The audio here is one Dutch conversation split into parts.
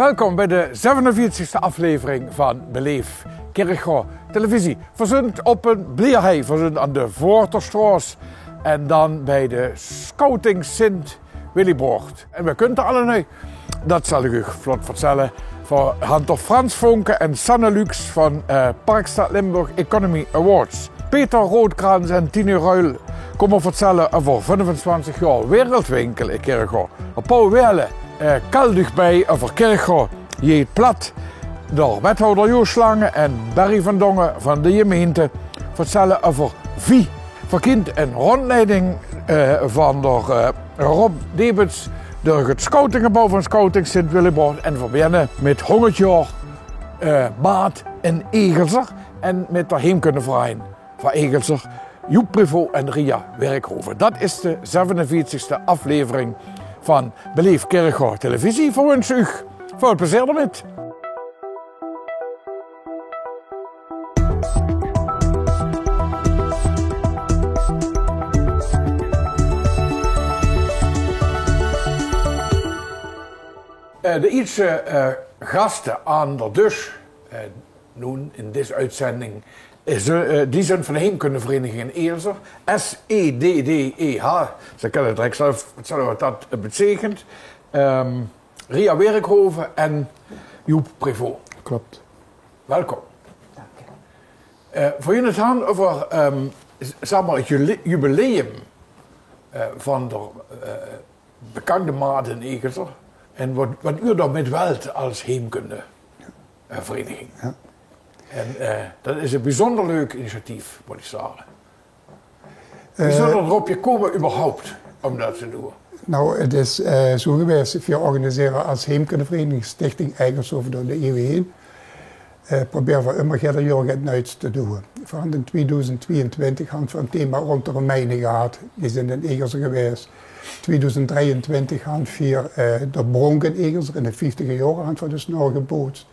Welkom bij de 47e aflevering van Beleef Kirchhof Televisie. Verzund op een blierhei, verzund aan de Voorterstraat en dan bij de Scouting Sint Willibrord. En we kunnen er alle nu, dat zal ik u vlot vertellen, voor Hunter Frans Vonke en Sanne Lux van Parkstad Limburg Economy Awards. Peter Roodkrans en Tine Ruil komen vertellen over 25 jaar wereldwinkel in Kirchhof. Paul Weerle kaldig bij over Kirchhof jeet plat door wethouder Joost Lange en Barry van Dongen van de gemeente vertellen over wie verkend en rondleiding van de Rob Debets door het scoutinggebouw van Scouting Sint Willibrord en verbinden met 100 jaar Maat en Egelser en met de Heemkundeverein van Egelser, Joep Privo en Ria Werkhoven. Dat is de 47e aflevering van Beleef Kirchhof Televisie. Voor wens u veel plezier ermee. De Ietse gasten aan de dus, nu in deze uitzending, die zijn van de Heemkundevereniging in Egelser, SEDDEH, ze kennen het direct zelf wat dat betekent, Ria Werkhoven en Joep Privo. Klopt. Welkom. Dank. Voor jullie het gaan over zeg maar, het jubileum van de bekende maat in Egelser en wat u daarmee wilt als Heemkundevereniging. Ja. En dat is een bijzonder leuk initiatief, moet ik zeggen. Wie zou erop je komen überhaupt om dat te doen? Nou, het is zo geweest. We organiseren als Heemkundevereniging Stichting Eigenshoven door de eeuwen heen. Proberen we immer geen jaren uit te doen. Van in 2022 hadden we een thema rond de Romeinen gehad. Die zijn in Egelser geweest. 2023 hadden we de Bronk in Egelser in de 50e jaren hadden we dus nog gebootst.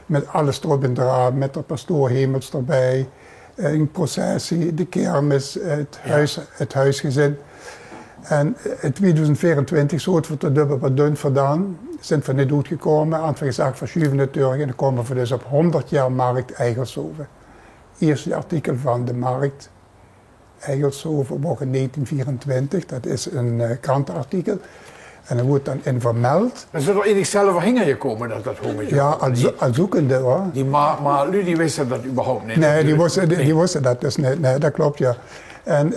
Met alles erop en eraan, met de pastoor Hemels erbij, een processie, de kermis, het huisgezin. En in 2024 zo we te dubbel wat dun vandaan, zijn we niet uitgekomen, aan we gezegd verschuiven natuurlijk en dan komen we dus op 100 jaar markt Eigelshoven. Eerste artikel van de markt Eigelshoven wordt in 1924, dat is een krantenartikel. En dan wordt dan in vermeld. Er zou er in zichzelf heen gekomen dat hongetje. Ja, als zoekende hoor. Maar jullie wisten dat überhaupt niet? Nee, die wisten dat dus niet. Nee, dat klopt ja. En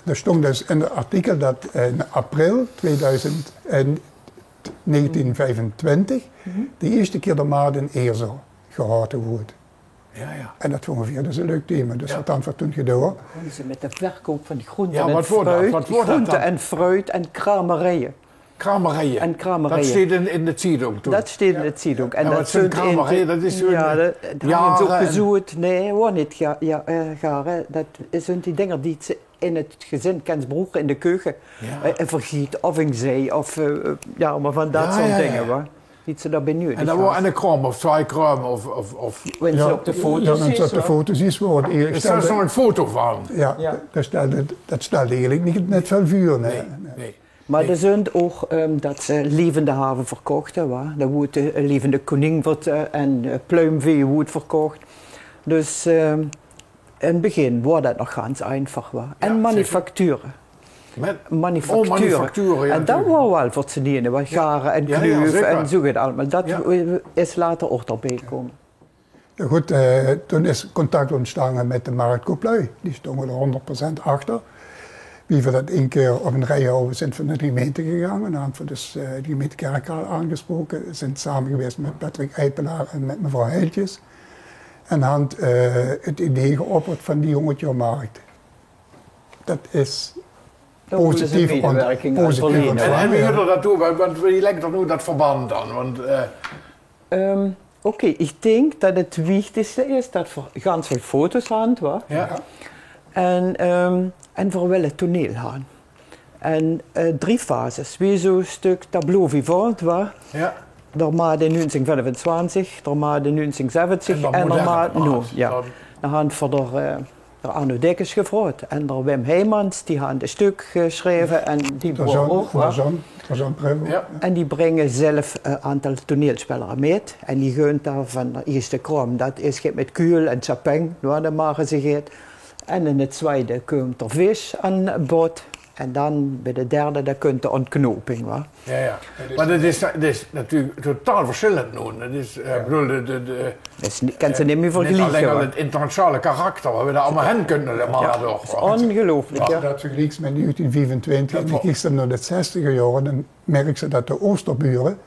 er stond dus in het artikel dat in april 1925 de eerste keer de maat in Egelser gehouden wordt. Ja. En dat vonden we dus een leuk thema, dus wat hebben we toen gedaan. Ze met de verkoop van groenten en fruit en kramerijen. Kramerijen. En kramerijen. Dat staat in de Zeitung toen. Dat staat in de Zeitung. En dat zijn kramerijen, dat is zo'n... Ja, dat hebben ze ook gezocht. Nee, hoor niet, garen. Dat zijn die dingen die ze in het gezin kan broeken in de keuken. Vergiet of in zee, of maar van dat soort dingen hoor. Die ze daar benieuwd. En dan wordt een kram of twee kram of... Wanneer ze op de foto's ziet. Ja, op de foto's is wel. Er staat zo'n een foto van. Ja. Dat stelt eigenlijk niet net veel vuur. Nee. Maar er zijn ook dat ze levende haven verkochten. Er wordt een levende konijn en pluimvee wordt verkocht. Dus in het begin was dat nog ganz einfach. En manufacturen. Manufacturen. En dat was wel fascinerend. Wat garen en kleuf en zo gaat allemaal. Dat is later ook erbij gekomen. Ja, goed, toen is contact ontstaan met de marktkooplui. Die stonden er 100% achter. Wie we dat één keer op een rij houden, zijn we naar de gemeente gegaan. En dan hebben we dus de gemeente Kerkraal aangesproken. We zijn samen geweest met Patrick Eipelaar en met mevrouw Heiltjes. En hadden het idee geopperd van die jongetje-markt. Dat is positief ontvangen. En wie jullie dat doen? Want wie lijkt er nu dat verband dan? Want, Oké, ik denk dat het wichtigste is dat we ganz veel foto's hadden. Ja. En voor wel het toneel gaan. En 3 fases. Wie zo'n stuk tableau vivant was. Ja. Daarna de 1925, daarna de 1970 en daarna nu. Ja. Dan hebben we de Arno Dekkers gevraagd. En de Wim Heijmans, die had een stuk geschreven en die ook. Ja. En die brengen zelf een aantal toneelspelers mee. En die gaan daar van de eerste krom. Dat is met kuil en chapeng, waar de maken ze gaat. En in het tweede komt er vis aan bod. En dan bij de derde, daar komt de ontknoping. Wa? Ja. Maar dat is natuurlijk totaal verschillend nu. Dat is, bedoel, kan ze niet meer vergelijken. Alleen al het internationale karakter, waar we daar allemaal heen kunnen. Dat is ongelooflijk. Ja. Dat vergelijkt met 1925 en dan kijk je naar de 60er jaren, dan merk je dat de Oosterburen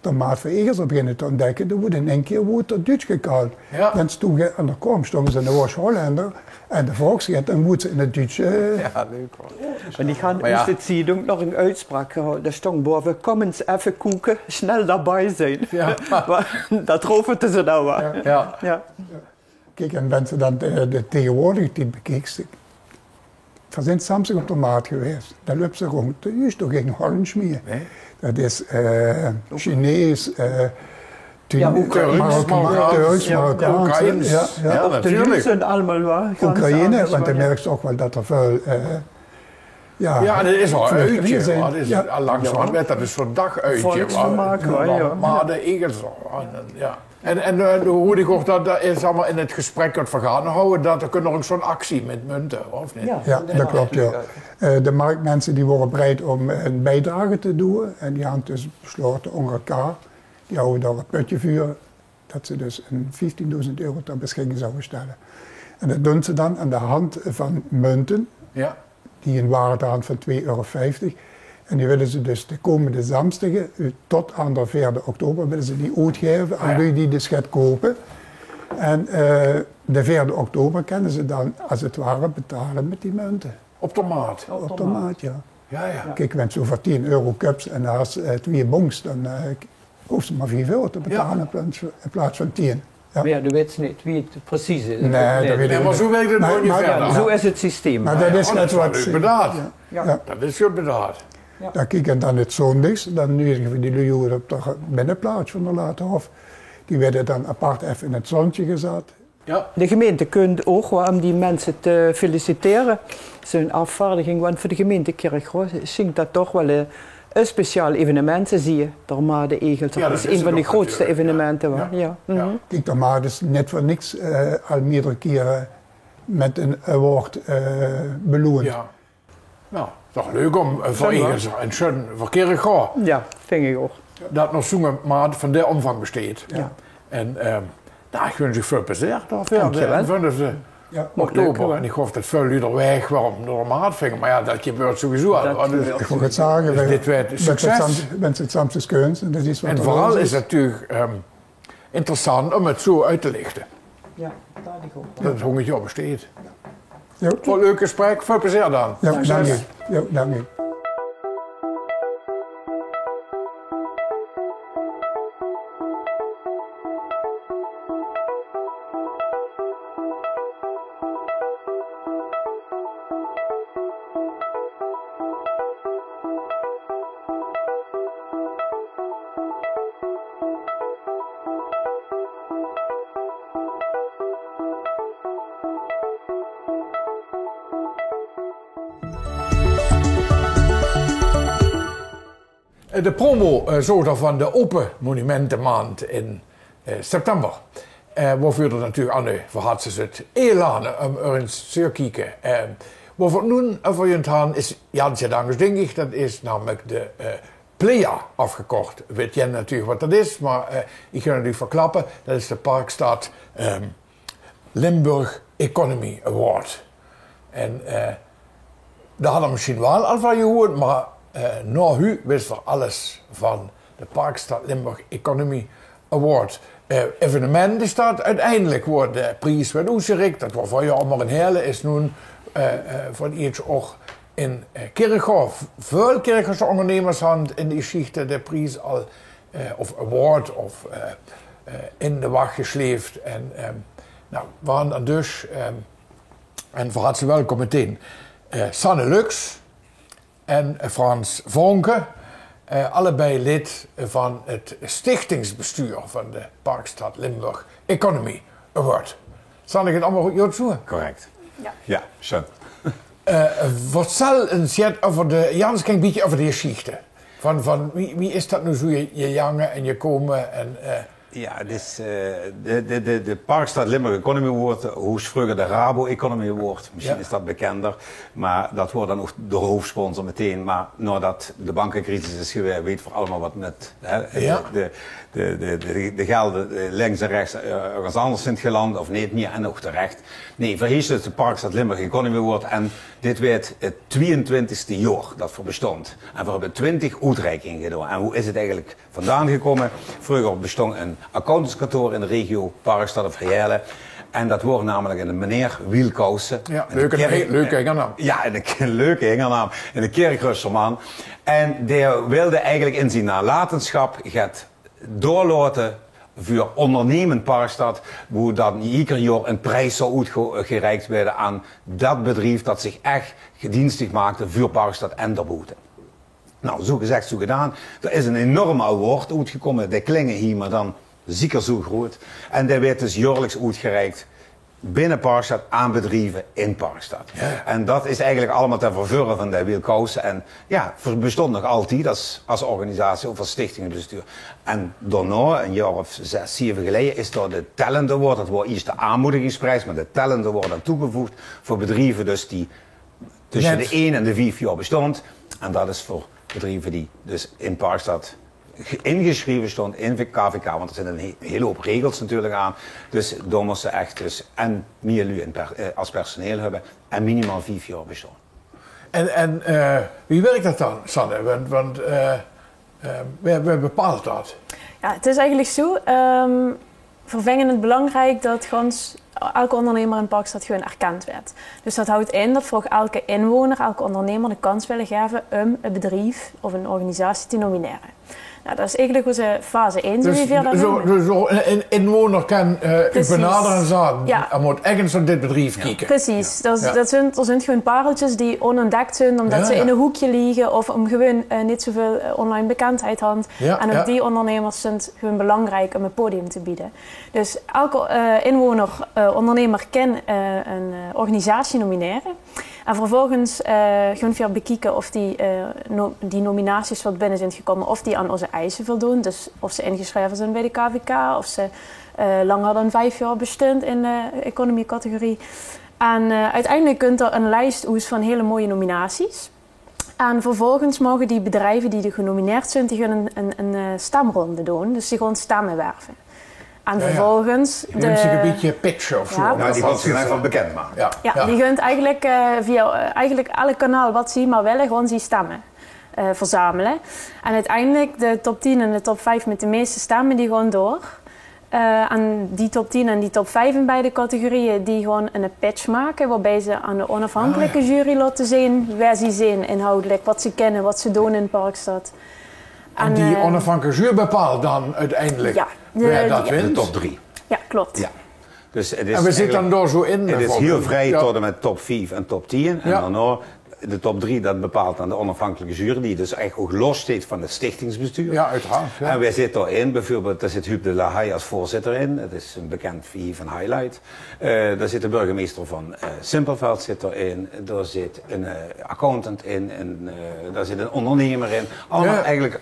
de maat van egels beginnen te ontdekken. Er wordt in één keer wordt Duits gekald. Ja. Dan stonden aan de kom, stonden ze in de Oost-Hollander en de Volksgeld, dan moeten ze in het Duits. Ja, leuk hoor. En die gaan uit de Zeitung nog een uitspraak gehouden. Daar stond boven, kom eens even koeken, snel daarbij zijn. Ja. Dat roven ze nou wel. Ja. Kijk, en wenn ze dan de tegenwoordige tijd bekijkt, er zijn Samsung op de maat geweest. Daar loopt ze rond. Er is toch geen Hollands meer. Nee. Dat is Chinees, Turks, Marokkaans. Ja, natuurlijk. zijn allemaal waar. Oekraïne, want dan merk je ook wel dat er veel... dat is wel een uitje. Langzaam werd dat een soort daguitje. Maar de egels... Ja. En hoe ik ook dat is allemaal in het gesprek het vergaan houden, dat er kunnen nog zo'n actie met munten, of niet? Ja, dat klopt, ja. De marktmensen die worden bereid om een bijdrage te doen en die hebben dus besloten onder elkaar, die houden daar een putje vuur, dat ze dus een €15.000 ter beschikking zouden stellen. En dat doen ze dan aan de hand van munten, die een waarde hadden van €2,50. En die willen ze dus de komende Samstagen, tot aan de 4e oktober, willen ze die uitgeven aan wie die dus gaat kopen. En de 4e oktober kunnen ze dan, als het ware, betalen met die munten. Op de maat? Op de maat, ja. Ja. Kijk, wenn je voor €10 cups en daar is 2 bonks, dan hoeft ze maar €4 te betalen in plaats van 10. Ja. Maar je weet niet wie het precies is. Nee, dat weet ik maar zo werkt het nooit niet verder. Zo is het systeem. Maar dat is net wat... Dat is goed bedacht. Ja. Dan kijk en dan het zondags, dan nu we die luien op de binnenplaats van de Laterhof. Die werden dan apart even in het zonnetje gezet. Ja. De gemeente kunt ook om die mensen te feliciteren. Zo'n afvaardiging, want voor de gemeente Kirchhof zingt dat toch wel een speciaal evenement, zie je. De Made Egels, dat is een van de grootste evenementen. Kijk, de Made is net voor niks al meerdere keren met een award beloond. Ja. Nou, toch leuk om voor Egels en schön voor Kirchhof. Ja, vind ik ook. Dat nog zo'n maat van de omvang besteedt. Ja. En ik wens je veel plezier. Oktober. En ik hoop dat veel jullie weg waarom door de maat vingen. Maar ja, dat gebeurt sowieso al. Dus, ik wil het zeggen, dus dit werd succes. Mensen het Samstes kunst. En vooral is het natuurlijk interessant om het zo uit te lichten. Ja, dat ik ook. Dat het hongetje op besteedt. Ja. Voor een leuk gesprek, veel plezier dan. Ja, dank je. Ja, dank je. De promo van de Open Monumentenmaand in september. Waarvoor er natuurlijk aan de verhadsen zit elanen om eens te kijken. Waarvoor nu over je gaan is Jantje Dangus denk ik. Dat is namelijk de Playa afgekort. Weet jij natuurlijk wat dat is, maar ik ga het nu verklappen. Dat is de Parkstad Limburg Economy Award. En daar hadden we misschien wel al van gehoord, maar nou, u wist er alles van de Parkstad Limburg Economy Award. Evenement is dat. Uiteindelijk wordt de prijs werd uitgereikt. Dat was voor jou allemaal een hele is nu voor iets ook in Kirchhof. Veel Kirchhofse ondernemers hadden in die geschichte de prijs al of award of in de wacht gesleefd. En we waren dan dus en voor ze welkom meteen Sanne Lux en Frans Vonke, allebei lid van het stichtingsbestuur van de Parkstad Limburg Economy Award. Zal ik het allemaal goed zo? Correct. Ja, schön. Vertel eens over de, Jans, een beetje over de geschichte. Wie is dat nu zo, je jangen en je komen en... Ja, dus, de Parkstad Limburg Economy Award, hoe vroeger de Rabo Economy Award, misschien is dat bekender, maar dat wordt dan ook de hoofdsponsor meteen. Maar nadat de bankencrisis is geweest, weet voor allemaal wat met de gelden links en rechts ergens anders zijn geland, of niet meer en ook terecht. Nee, verhies dus de Parkstad Limburg Economy Award en dit werd het 22e jaar dat voor bestond. En we hebben 20 uitreikingen gedaan. En hoe is het eigenlijk vandaan gekomen? Vroeger bestond een accountantskantoor in de regio Parkstad of Heerlen. En dat wordt namelijk een meneer Wielkousen. Ja, leuke hengernaam. Ja, een leuke hengernaam. In de Kerkrusserman. En die wilde eigenlijk in zijn nalatenschap gaat doorlaten voor ondernemend Parkstad, hoe dan ieder jaar een prijs zou uitgereikt worden aan dat bedrijf dat zich echt gedienstig maakte voor Parkstad en daarbuiten. Nou, zo gezegd, zo gedaan. Er is een enorme award uitgekomen, die klingen hier maar dan zeker zo groot. En die werd dus jaarlijks uitgereikt binnen Parkstad aan bedrijven in Parkstad. Ja. En dat is eigenlijk allemaal ten vervullen van de Wielkousen. En ja, bestond nog altijd als organisatie of als stichtingenbestuur. En daarna, een jaar of 6, 7 geleden, is er de Talent Award. Dat wordt eerst de aanmoedigingsprijs, maar de Talent Award aan toegevoegd voor bedrijven dus die tussen de 1 en de 5 jaar bestond. En dat is voor bedrijven die dus in Parkstad ingeschreven stond in KVK, want er zitten een hele hoop regels natuurlijk aan. Dus daar moesten ze echt dus en MIELU als personeel hebben en minimaal 5 jaar bestaan. En wie werkt dat dan, Sanne? Want we bepalen dat. Ja, het is eigenlijk zo. Voor Wengen het belangrijk dat gans elke ondernemer in Parkstad gewoon erkend werd. Dus dat houdt in dat voor elke inwoner, elke ondernemer de kans willen geven om een bedrijf of een organisatie te nomineren. Nou, dat is eigenlijk onze fase 1. Dus een inwoner kan benaderen en zeggen, er moet ergens naar dit bedrijf kijken. Precies. Ja. Er zijn gewoon pareltjes die onontdekt zijn omdat ze in een hoekje liggen of om gewoon niet zoveel online bekendheid hadden. Ja, en ook die ondernemers zijn het gewoon belangrijk om een podium te bieden. Dus elke inwoner, ondernemer kan een organisatie nomineren. En vervolgens gaan we bekijken of die nominaties wat binnen zijn gekomen, of die aan onze eisen voldoen. Dus of ze ingeschreven zijn bij de KVK, of ze langer dan 5 jaar bestaan in de economie-categorie. En uiteindelijk kunt er een lijst uit van hele mooie nominaties. En vervolgens mogen die bedrijven die er genomineerd zijn, die gaan een stemronde doen. Dus die gaan stemmen werven. En vervolgens... Die neemt zich een beetje pitchen of zo. Ja, die gaat zich even bekend maken. Die kunt eigenlijk via elk kanaal wat ze maar willen, gewoon die stemmen verzamelen. En uiteindelijk de top 10 en de top 5 met de meeste stemmen, die gaan door. En die top 10 en die top 5 in beide categorieën, die gewoon een pitch maken, waarbij ze aan de onafhankelijke jury laten zien waar ze zijn inhoudelijk, wat ze kennen, wat ze doen in Parkstad. En die onafhankelijke jury bepaalt dan uiteindelijk wie dat wint? De top 3. Ja, klopt. Ja. Dus het is en we zitten dan door zo in? Het is heel vrij tot en met top 5 en top 10. En daarna de top 3, dat bepaalt aan de onafhankelijke jury, die dus eigenlijk ook los staat van het stichtingsbestuur. Ja, uiteraard. Ja. En wij zitten erin, bijvoorbeeld, daar zit Huub de La Haye als voorzitter in. Het is een bekend VI van Highlight. Daar zit de burgemeester van Simpelveld zit erin. Daar zit een accountant in. En, daar zit een ondernemer in. Allemaal eigenlijk,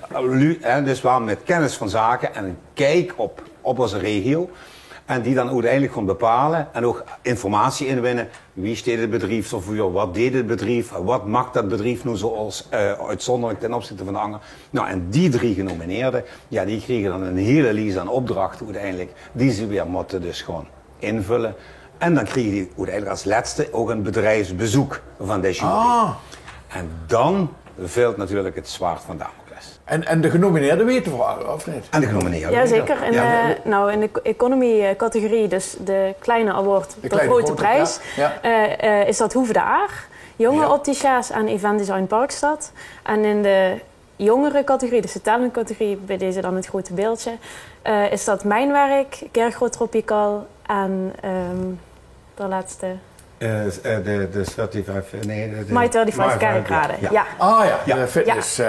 dus wel met kennis van zaken en een kijk op onze regio. En die dan uiteindelijk gewoon bepalen en ook informatie inwinnen. Wie steed het bedrijf zo voor? Wat deed het bedrijf? Wat maakt dat bedrijf nu zoals uitzonderlijk ten opzichte van de ander? Nou, en die 3 genomineerden, ja, die kregen dan een hele lijst aan opdrachten uiteindelijk. Die ze weer moeten dus gewoon invullen. En dan kregen die uiteindelijk als laatste ook een bedrijfsbezoek van de jury. En dan valt natuurlijk het zwaard van Damocles. En de genomineerden weten we al, of niet? En de genomineerden. Ja, zeker. In de economie-categorie, dus de kleine award, de grote prijs, is dat Hoeve de Aar, jonge opticiens en event design Parkstad. En in de jongere categorie, dus de talentcategorie, bij deze dan het grote beeldje, is dat Mijn Werk, Kerkro Tropical en de laatste... de 35... Nee, My 35 Kerkraden. De fitness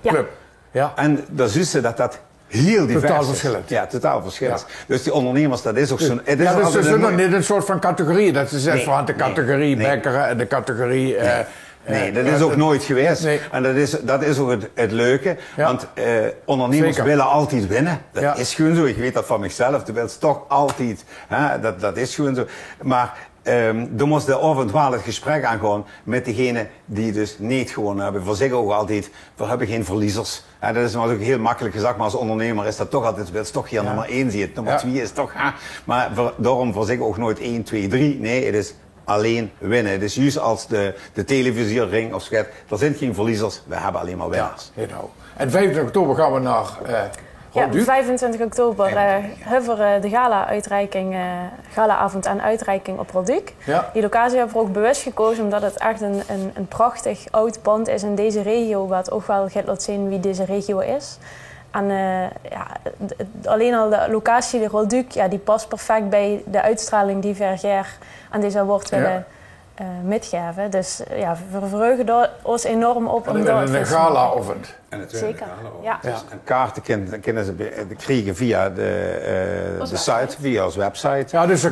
club. Ja. En dan zien ze dat heel divers totaal is. verschillend. Ja, totaal verschillend. Ja. Dus die ondernemers, dat is ook zo'n... Ja, dus er is niet een soort van categorie. Dat is van de categorie Bekkeren en de categorie Nee, dat is ook nooit geweest. Nee. En dat is ook het leuke. Ja. Want ondernemers willen altijd winnen. Dat is gewoon zo. Ik weet dat van mezelf. Je wilt toch altijd. Hè? Dat is gewoon zo. Maar er moest er af en toe het gesprek aangaan met degene die dus niet gewonnen hebben. Voor zich ook altijd, we hebben geen verliezers. Dat is natuurlijk heel makkelijk gezegd, maar als ondernemer is dat toch altijd, wil je toch hier nummer 1 zien. Nummer 2 is toch, maar daarom voor zich ook nooit 1, 2, 3. Nee, het is alleen winnen. Het is juist als de televisiering of schet, er zijn geen verliezers, we hebben alleen maar winnaars. Ja, genau. En 25 oktober gaan we naar... Ja, 25 oktober hebben we de gala-uitreiking, gala-avond en uitreiking op Rolduc. Ja. Die locatie hebben we ook bewust gekozen omdat het echt een prachtig oud pand is in deze regio, waar het ook wel gaat laten zien wie deze regio is. En alleen al de locatie, de Rolduc, die past perfect bij de uitstraling die Verger aan deze award willen metgeven. Dus we verheugen ons enorm op. En een gala-avond. Zeker, ja. En kaarten kunnen ze krijgen via de site, via onze website. Ja, dus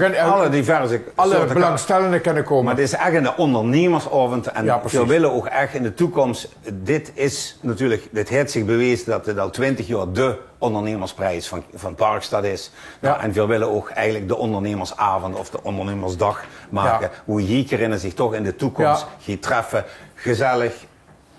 alle belangstellenden kunnen komen. Maar het is echt een ondernemersavond en we willen ook echt in de toekomst, dit heeft zich bewezen dat het al 20 jaar de ondernemersprijs van Parkstad is. Ja. En we willen ook eigenlijk de ondernemersavond of de ondernemersdag maken, hoe jekerinnen zich toch in de toekomst gaan treffen, gezellig.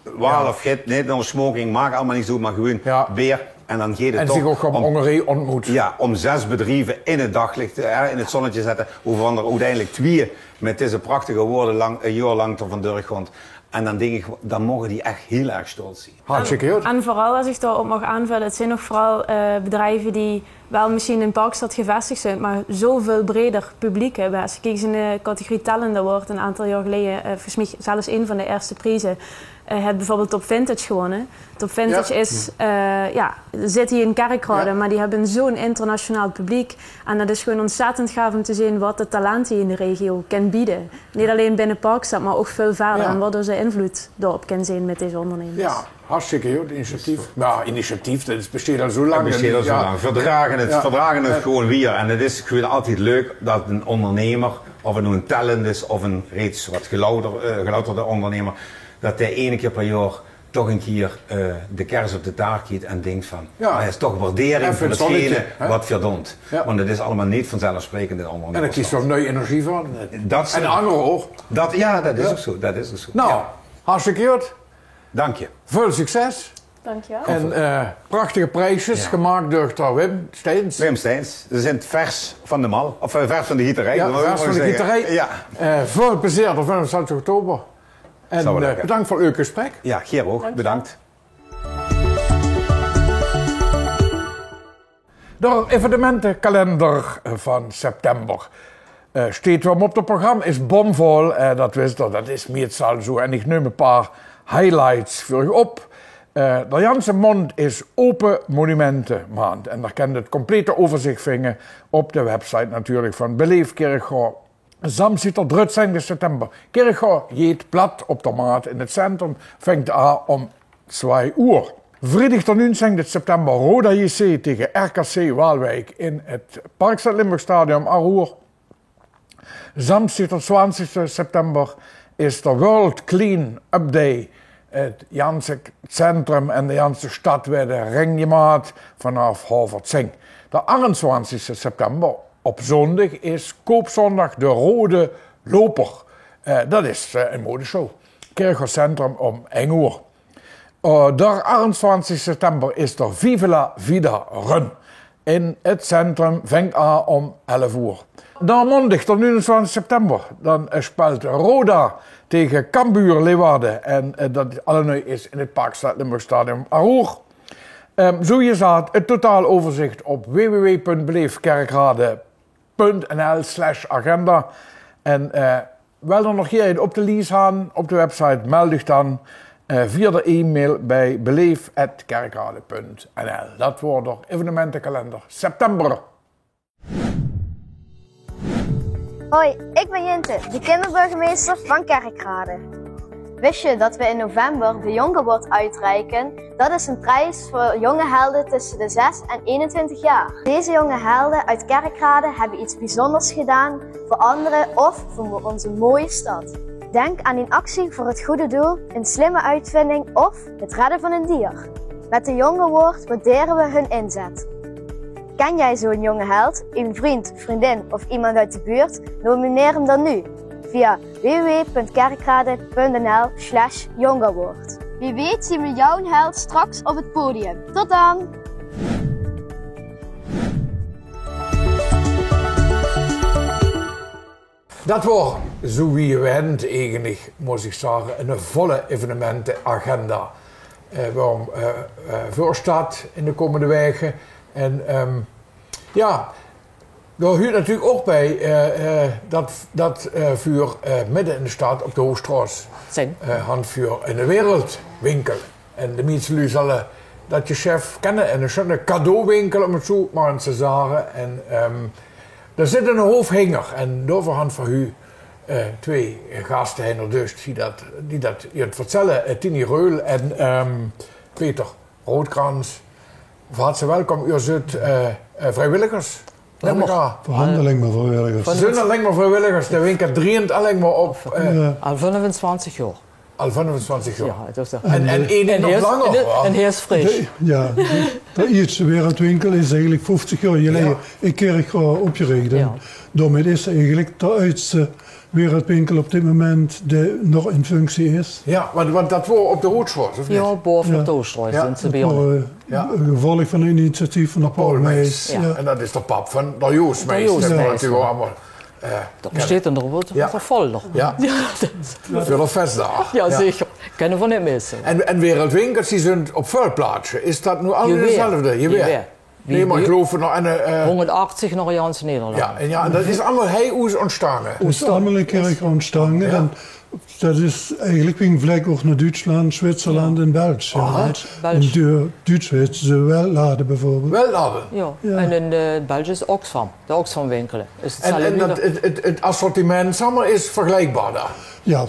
Waal of git, niet nog smoking, maakt allemaal niet zo, maar gewoon weer. En dan gaat het en toch zich ook gewoon ontmoet. Ja, om 6 bedrijven in het daglicht, in het zonnetje zetten. Waarvan er uiteindelijk 2 met deze prachtige woorden een jaar lang tot van deur komt. En dan denk ik, dan mogen die echt heel erg stolz zijn. Hartstikke goed. En vooral als ik daarop mag aanvullen, het zijn nog vooral bedrijven die wel misschien in Parkstad gevestigd zijn, maar zoveel breder publiek hebben. Als je kijkt in de categorie Talent Award een aantal jaar geleden, volgens mij zelfs een van de eerste prijzen, heeft bijvoorbeeld Top Vintage gewonnen. Top Vintage zit hier in Kerkrade, maar die hebben zo'n internationaal publiek. En dat is gewoon ontzettend gaaf om te zien wat de talenten in de regio kan bieden. Niet alleen binnen Parkstad, maar ook veel verder. En wat onze invloed daarop kan zijn met deze ondernemers. Ja, hartstikke goed, initiatief. Nou, initiatief, dat besteedt al zo lang. Dat besteedt al zo lang. Verdragen het gewoon weer. En het is gewoon altijd leuk dat een ondernemer, of het nu een talent is, of een reeds wat gelouterde ondernemer, dat hij 1 keer per jaar toch een keer de kers op de taart giet en denkt van, hij is toch waardering voor hetgene wat je doet. Ja. Want het is allemaal niet vanzelfsprekend in allemaal. En daar kiest er nieuwe energie van. En andere ook. Dat is ook zo. Dat is ook zo. Nou, hartstikke goed. Dank je. Veel succes. Dankjewel. En prachtige prijsjes gemaakt door Wim Steens. Wim Steens. Ze zijn vers van de mal. Of vers van de gieterij. Ja, vers van de gieterij. Ja. Veel plezier op 25 oktober. En bedankt voor uw gesprek. Ja, Geer ook. Bedankt. De evenementenkalender van september. Steeds wat op het programma is bomvol. Dat is meestal zo. En ik neem een paar highlights voor u op. De ganse maand is Open Monumentenmaand. En daar kan je het complete overzicht vinden op de website natuurlijk van Beleef Kerkrade. Samstag 13 september. Kerkrade gaat plat op de maat in het centrum. Vangt aan om 2 uur. Vrijdag 19 september Roda JC tegen RKC Waalwijk in het Parkstad Limburgstadion Aroer. Samstag 20 september is de World Clean Up Day. Het Janse centrum en de Janse stad werden ringgemaakt vanaf 10:30. De 21 september op zondag is Koopzondag de Rode Loper. Dat is een modeshow. Kerkrade Centrum om 1 uur. De 21 september is er Vive la Vida Run. In het centrum vangt aan om 11 uur. Dan maandag, de 29 september, dan speelt Roda tegen Cambuur Leeuwarden. En dat allemaal is in het Parkstad Limburgstadion Aroer. Zo je staat het totaal overzicht op www.beleefkerkrade.nl/agenda. En wil er nog hier op de lease gaan op de website, meld u dan via de e-mail bij beleef@kerkrade.nl. Dat wordt de evenementenkalender september. Hoi, ik ben Jinte, de kinderburgemeester van Kerkrade. Wist je dat we in november de Jonge Award uitreiken? Dat is een prijs voor jonge helden tussen de 6 en 21 jaar. Deze jonge helden uit Kerkrade hebben iets bijzonders gedaan voor anderen of voor onze mooie stad. Denk aan een actie voor het goede doel, een slimme uitvinding of het redden van een dier. Met de Jongewoord waarderen we hun inzet. Ken jij zo'n jonge held, een vriend, vriendin of iemand uit de buurt? Nomineer hem dan nu via www.kerkrade.nl/jongewoord. Wie weet zien we jouw held straks op het podium. Tot dan! Dat was, zo wie je went, eigenlijk, moet ik zeggen, een volle evenementenagenda. Waarom voorstaat in de komende weken. En ja, daar hoort natuurlijk ook bij dat vuur midden in de stad op de Hoogstraat. Handvuur in de wereldwinkel. En de mensen zullen dat je chef kennen. En een soort cadeauwinkel, om het zo maar te zeggen. En daar zit een hoofdhanger. En daarvoor hand van u twee gasten dus die dat je het vertellen. Tini Reul en Peter Roodkrans. Hartelijk welkom. U zit vrijwilligers. Verhandeling met vrijwilligers. Zijn alleen maar vrijwilligers. De winkel draait alleen maar op. Al 25 jaar. Al 25 jaar. Ja, dat is dat. En één nog langer. En hij is fris. Ja, de eerste wereldwinkel is eigenlijk 50 jaar geleden in Kerkrade opgericht. Ja. Daarmee is eigenlijk de oudste wereldwinkel op dit moment die nog in functie is. Ja, want dat was op de Hoogstraat, of niet? Ja, boven op de Hoogstraat. Een gevolg van een initiatief van de Paul Meijs. Ja. En dat is de pap van de Joost Meijs. Dat bestaat er wat vervolg. Ja, voor de festdag. Ja, zeker. Kennen we niet missen. En wereldwinkels die zijn op veel plaatsen. Is dat nu allemaal hetzelfde? Je weet. Nee, maar ik geloof nog aan 180 nog Jans Nederland. Ja, en ja, dat is allemaal heel ontstaan. Dat is allemaal een keer ontstaan. Ja. En dat is eigenlijk een vlek ook naar Duitsland, Zwitserland en België. In Duitsland ze Weltladen bijvoorbeeld. Weltladen? Ja. En in België is Oxfam, de Oxfam winkelen. En het assortiment samen is vergelijkbaar daar? Ja,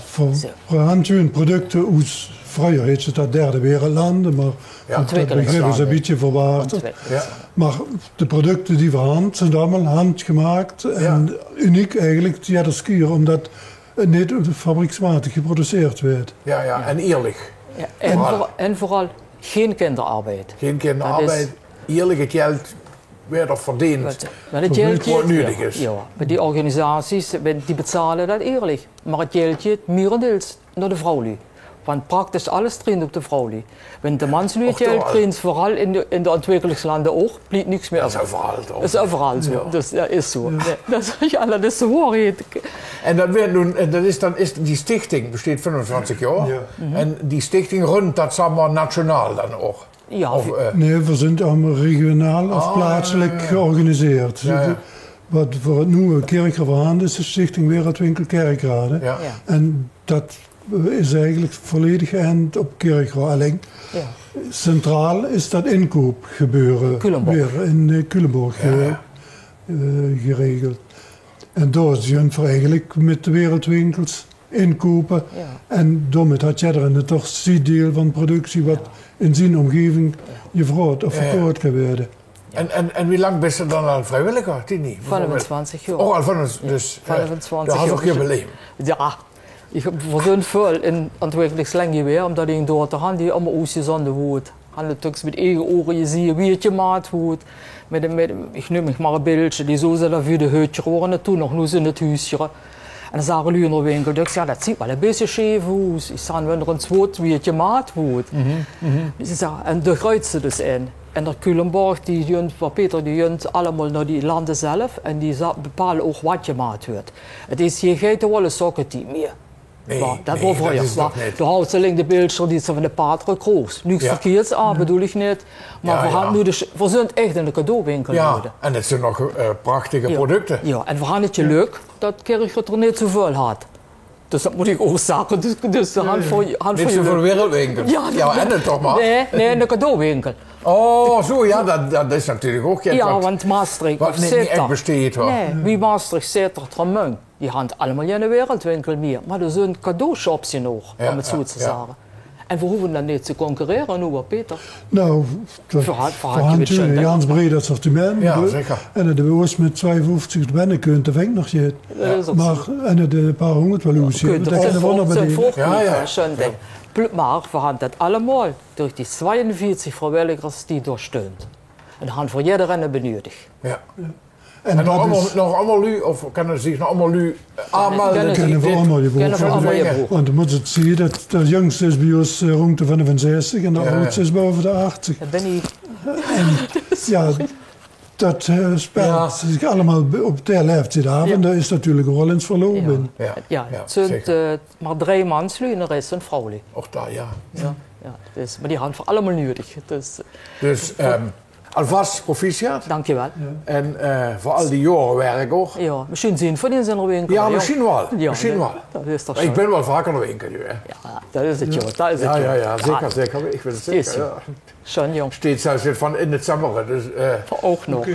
voor handjoen producten uit vroeger heet ze dat derde wereldlanden, maar dat begrip is een beetje verwaterd. Ja. Maar de producten die we hand zijn allemaal handgemaakt en uniek eigenlijk, ja, dat is kier, omdat het niet fabrieksmatig geproduceerd werd. Ja, en eerlijk. Ja, en vooral geen kinderarbeid. Geen kinderarbeid, eerlijk het geld werd er verdiend. Maar het geld wat nodig is. Ja, maar die organisaties die betalen dat eerlijk. Maar het geld gaat merendeels naar de vrouw. Want praktisch alles traint op de vrouw. Want de manslu het geld traint vooral in de ontwikkelingslanden ook, blijft niks meer. Dat is overal toch? Dat is overal zo. Ja. Dus dat is zo. Ja. Dat is de waarheid. En dat werd nun, is die stichting bestaat 25 jaar. Ja. En die stichting runt dat samen nationaal dan ook. Ja, nee, we zijn allemaal regionaal of plaatselijk georganiseerd. Ja. Wat voor het nieuwe Kerkrade is de Stichting Wereldwinkel Kerkrade. Ja. En dat is eigenlijk volledig geënt op Kerkrade. Alleen centraal is dat inkoopgebeuren weer in Culemborg geregeld. En daar zijn we eigenlijk met de wereldwinkels inkopen. Ja. En daarmee had jij er toch die deel van productie wat in zijn omgeving gevraagd of verkocht kan worden. En wie lang ben je dan al vrijwilliger, Tini? 25 jaar. Oh, al 25 dus. 25 jaar. Dat had ook je beleven. Ja, ik verdien veel in ontwikkelingslang weer, omdat ik door te gaan die allemaal uitgezonden wordt. En natuurlijk met eigen oren je ziet wie het je maat wordt. Ik neem maar een beeldje, die zo zijn voor de hutje geworden, toen nog nu in het huisje. En dan zagen jullie in de winkel, dus ja, dat ziet wel een beetje scheef uit. Ik zei, wenn er een zwart wie het je maat wordt. En daar groeit ze dus in. En dat Culemborg, Peter, die junt allemaal naar die landen zelf en die bepalen ook wat je maat wordt. Het is hier geen gewone sokkenteam meer. Nee, dat was vroeger. De houdt ze alleen de beeldjes die ze van de Pater Kroos. Niks verkeerds aan, bedoel ik niet. Maar we zijn echt in de cadeauwinkel worden. En het zijn nog prachtige producten. Ja, en we gaan het je leuk dat Kerkrade er niet zoveel had. Dus dat moet ik ook zeggen. Dus de hand voor je. Niet zoveel wereldwinkel. Ja, en het toch maar. Nee, in de cadeauwinkel. Oh, zo ja, dat is natuurlijk ook iets. Ja, want Maastricht wat niet echt besteed wordt. Nee, wie Maastricht zit er Tremung, die hangt allemaal in de wereldwinkel meer. Maar er zijn cadeaushops nog, om het zo te zeggen. En we hoeven dan niet te concurreren nu, Peter? Nou, dat verhandelen een ganz breed assortiment. Ja, zeker. En de was met 52 binnen kunt, dat weet ik nog niet. Maar en de paar honderd wel hoe zit. Dat kunnen we nog bedienen. Maar we hebben dat allemaal door die 42 vrijwilligers die doorsteunt. En dan gaan voor iedereen benötigd. Ja. En nog allemaal lu, of kunnen ze zich nog allemaal lu aanmelden? Dat kunnen we allemaal je. Want dan moet het zien dat de jongste is bij ons rond de 65 en de oudste is boven de 80. Dat ben ik. Ja, dat speelt zich allemaal op de helft zit af en dat is natuurlijk wel eens verlopen. Ja, het zijn maar 3 mannen en de rest zijn vrouwen. Och daar, ja. Dus, maar die gaan voor allemaal nodig. Dus alvast proficiat. Dankjewel. En voor al die jaren werk ook. Ja, misschien zien van in zijn winkel. Ja, misschien wel. Ja, misschien wel. Dat is toch ik ben wel vaker naar winkel. Ja, dat is het, joh. Dat is het, ja, zeker. Ik weet het zeker. Ja. Schoon, jong. Steeds zelfs van in het zomer. Dus, ook nog.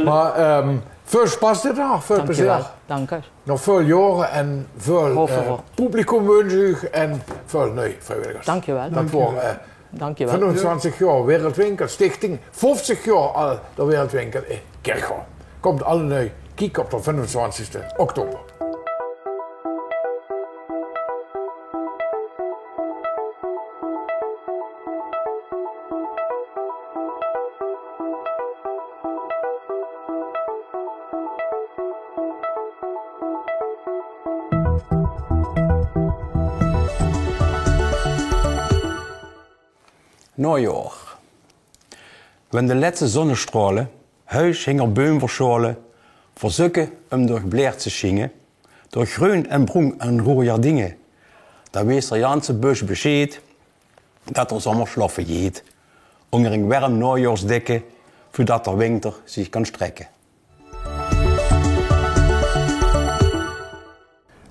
Maar veel spaß dit nog, veel plezier. Dank je. Nog veel jaren en veel publiek wens en veel vrijwilligers. Dank je wel. Dat wordt 25 jaar Wereldwinkel Stichting, 50 jaar al de Wereldwinkel in Kirchhoff. Komt alle nu, kijk op de 25 oktober. Neujahr. Wenn de letzte Sonnenstrahlen Huis hinger Böhm verscholen, versuchen durch Blär zu schingen, durch Grün en Brun en roer Dinge. Da wees der ganze Busch bescheid, dat der Sommer schlafen geht. Onder een warm Neujahrsdecke, für dat der Winter sich kann strecken.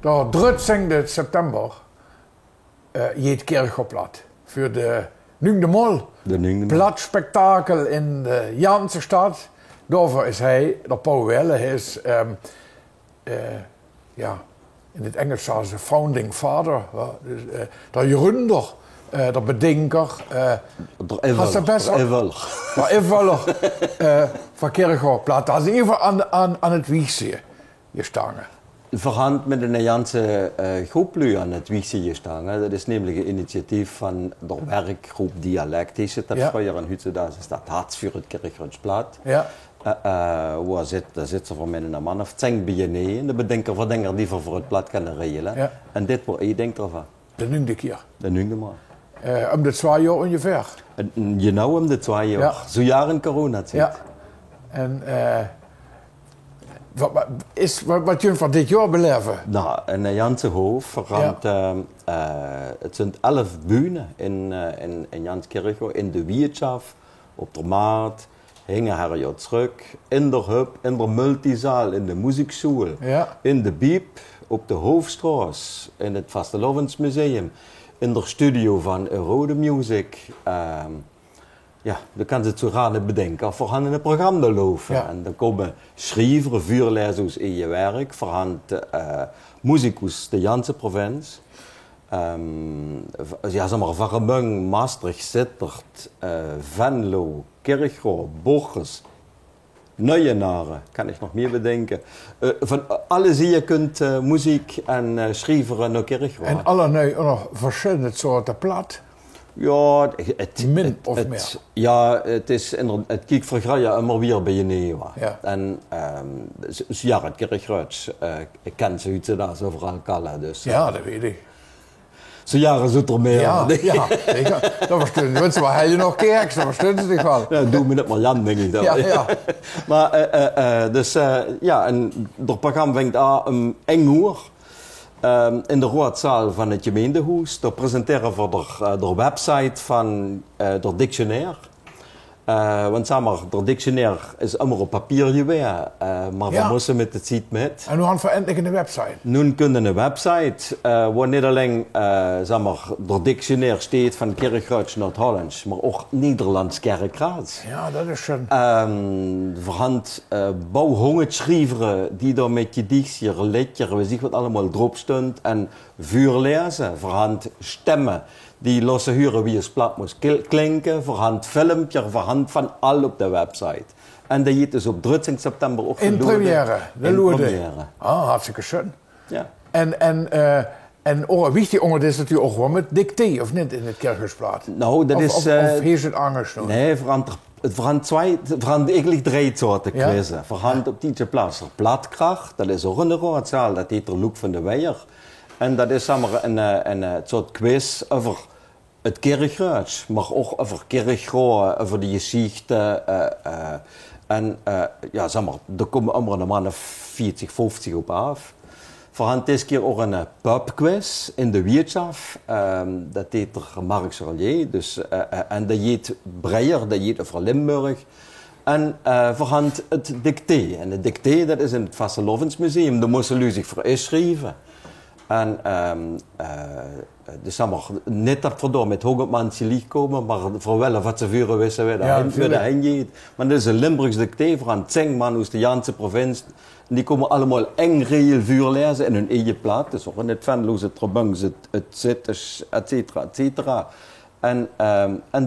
Der 13. September geht Kirchhoff platt für de Nüngde Moll. Plattspektakel in de ganze Stadt. Daarvoor is hij, de Paul Welle, hij is in het Engels zeggen ze founding father, de gründer, de bedenker, de invaller van Kirchhoff plaat. Dat is in ieder geval aan het wiegje gestaan. Verhand met een ganze groep lui aan het wiegje gestaan. Dat is namelijk een initiatief van de werkgroep Dialect. Die zit daar vroeger in Hütze, is dat Hartz voor het Kirchhoffsblad. Ja. Daar zit ze voor mij een man of 10 BNE en de bedenker die voor het blad kunnen regelen. Ja. En dit wordt ik denk ervan. De nungde keer. De nungde maar. Om de 2 jaar ongeveer. Genau om de 2 jaar. Ja. Zo jaren corona-tijd. Ja. En wat jullie van dit jaar beleven? Nou, in een ganse hoofd. Het zijn 11 bühnen in Jans Kirchhoff, in de Wirtschaft, op de Maat. Hingen haar jaar terug, in de hub, in de multizaal, in de muziekschule, in de Biep, op de Hoofdstraat, in het Vastelovensmuseum, in de studio van Eurode Music. Dan kan ze het zo raar bedenken, voorhanden een programma lopen. Ja. En dan komen schrijvers, vuurlezers in je werk, voorhanden muzikus de ganze provincie. Varemung, Maastricht, Sittard, Venlo, Kirchhoff, Bochum, Neuenaren, kan ik nog meer bedenken. Van alle zie je kunt muziek en schrijveren naar Kirchhoff. En alle nog verschillende soorten plat? Ja, min of meer? Ja, het kijkt vergraaien immer weer bij je neer. Ja. En het Kirchhoff, ik ken ze uit daar overal kallen. Dus, ja, dat weet ik. Zo jaren zit er meer. Ja, zeker. Dat verstond je. Maar hij je nog kerk, dat verstond je toch wel. Ja, doe me net maar Jan, denk ik. Dat. Ja. Maar, en het programma vindt aan om 1 uur in de Roodzaal van het gemeentehuis. Daar presenteren we de website van de dictionaire. Want zeg maar, de dictionaire is immer op papier geweest, maar we moesten met het ziet met. En nu gaan we eindelijk een website? Nu kunnen een website, waar niet alleen zeg maar, de dictionaire staat van Kirchhoff Noord-Hollands, maar ook Nederlands Kerkraad. Ja, dat is schön. Verhand bouwhongetschrijveren die daar met je dictie, liedje, we zien wat allemaal erop stond, en vuurlezen, verhand stemmen Die lassen huren wie het plat moet klinken, voorhand filmpje, voorhand van al op de website. En dat je dus op 13 september ook in première, de Loerde. Ah, hartstikke schön. Ja. En wichtig onder is natuurlijk ook gewoon met dicté, of niet, in het Kirchhofsblad? Nou, dat is... Of heeft het anders nog? Nee, verhand eigenlijk 3 soorten quizzen. Ja? Verhand op die plaats er Platkracht, dat is ook een raadzaal, dat heet er Loek van de Weijer. En dat is een soort quiz over het Kirchhuis, maar ook over Kirchroa, over de geschichte. Er komen allemaal een man of 40, 50 op af. Verhand is keer ook een pubquiz in de Wirtschaft. Dat heet er Marc Sorlier. En dat heet Breyer, dat heet over Limburg. En verhand het dicté. En het dicté dat is in het Vastelovensmuseum. Daar moesten jullie zich voor inschrijven. En dus niet dat we door met 100 mensen lieg komen, maar voor wel wat ze vuren wisten we daar heen gaat. Maar dat is een Limburgs dicté van 10 man uit de Jaanse provincie. En die komen allemaal eng reëel vuur lezen in hun eigen plaat. Dus ook in het Venlo's, het Trabungs, het Zitters, et cetera. En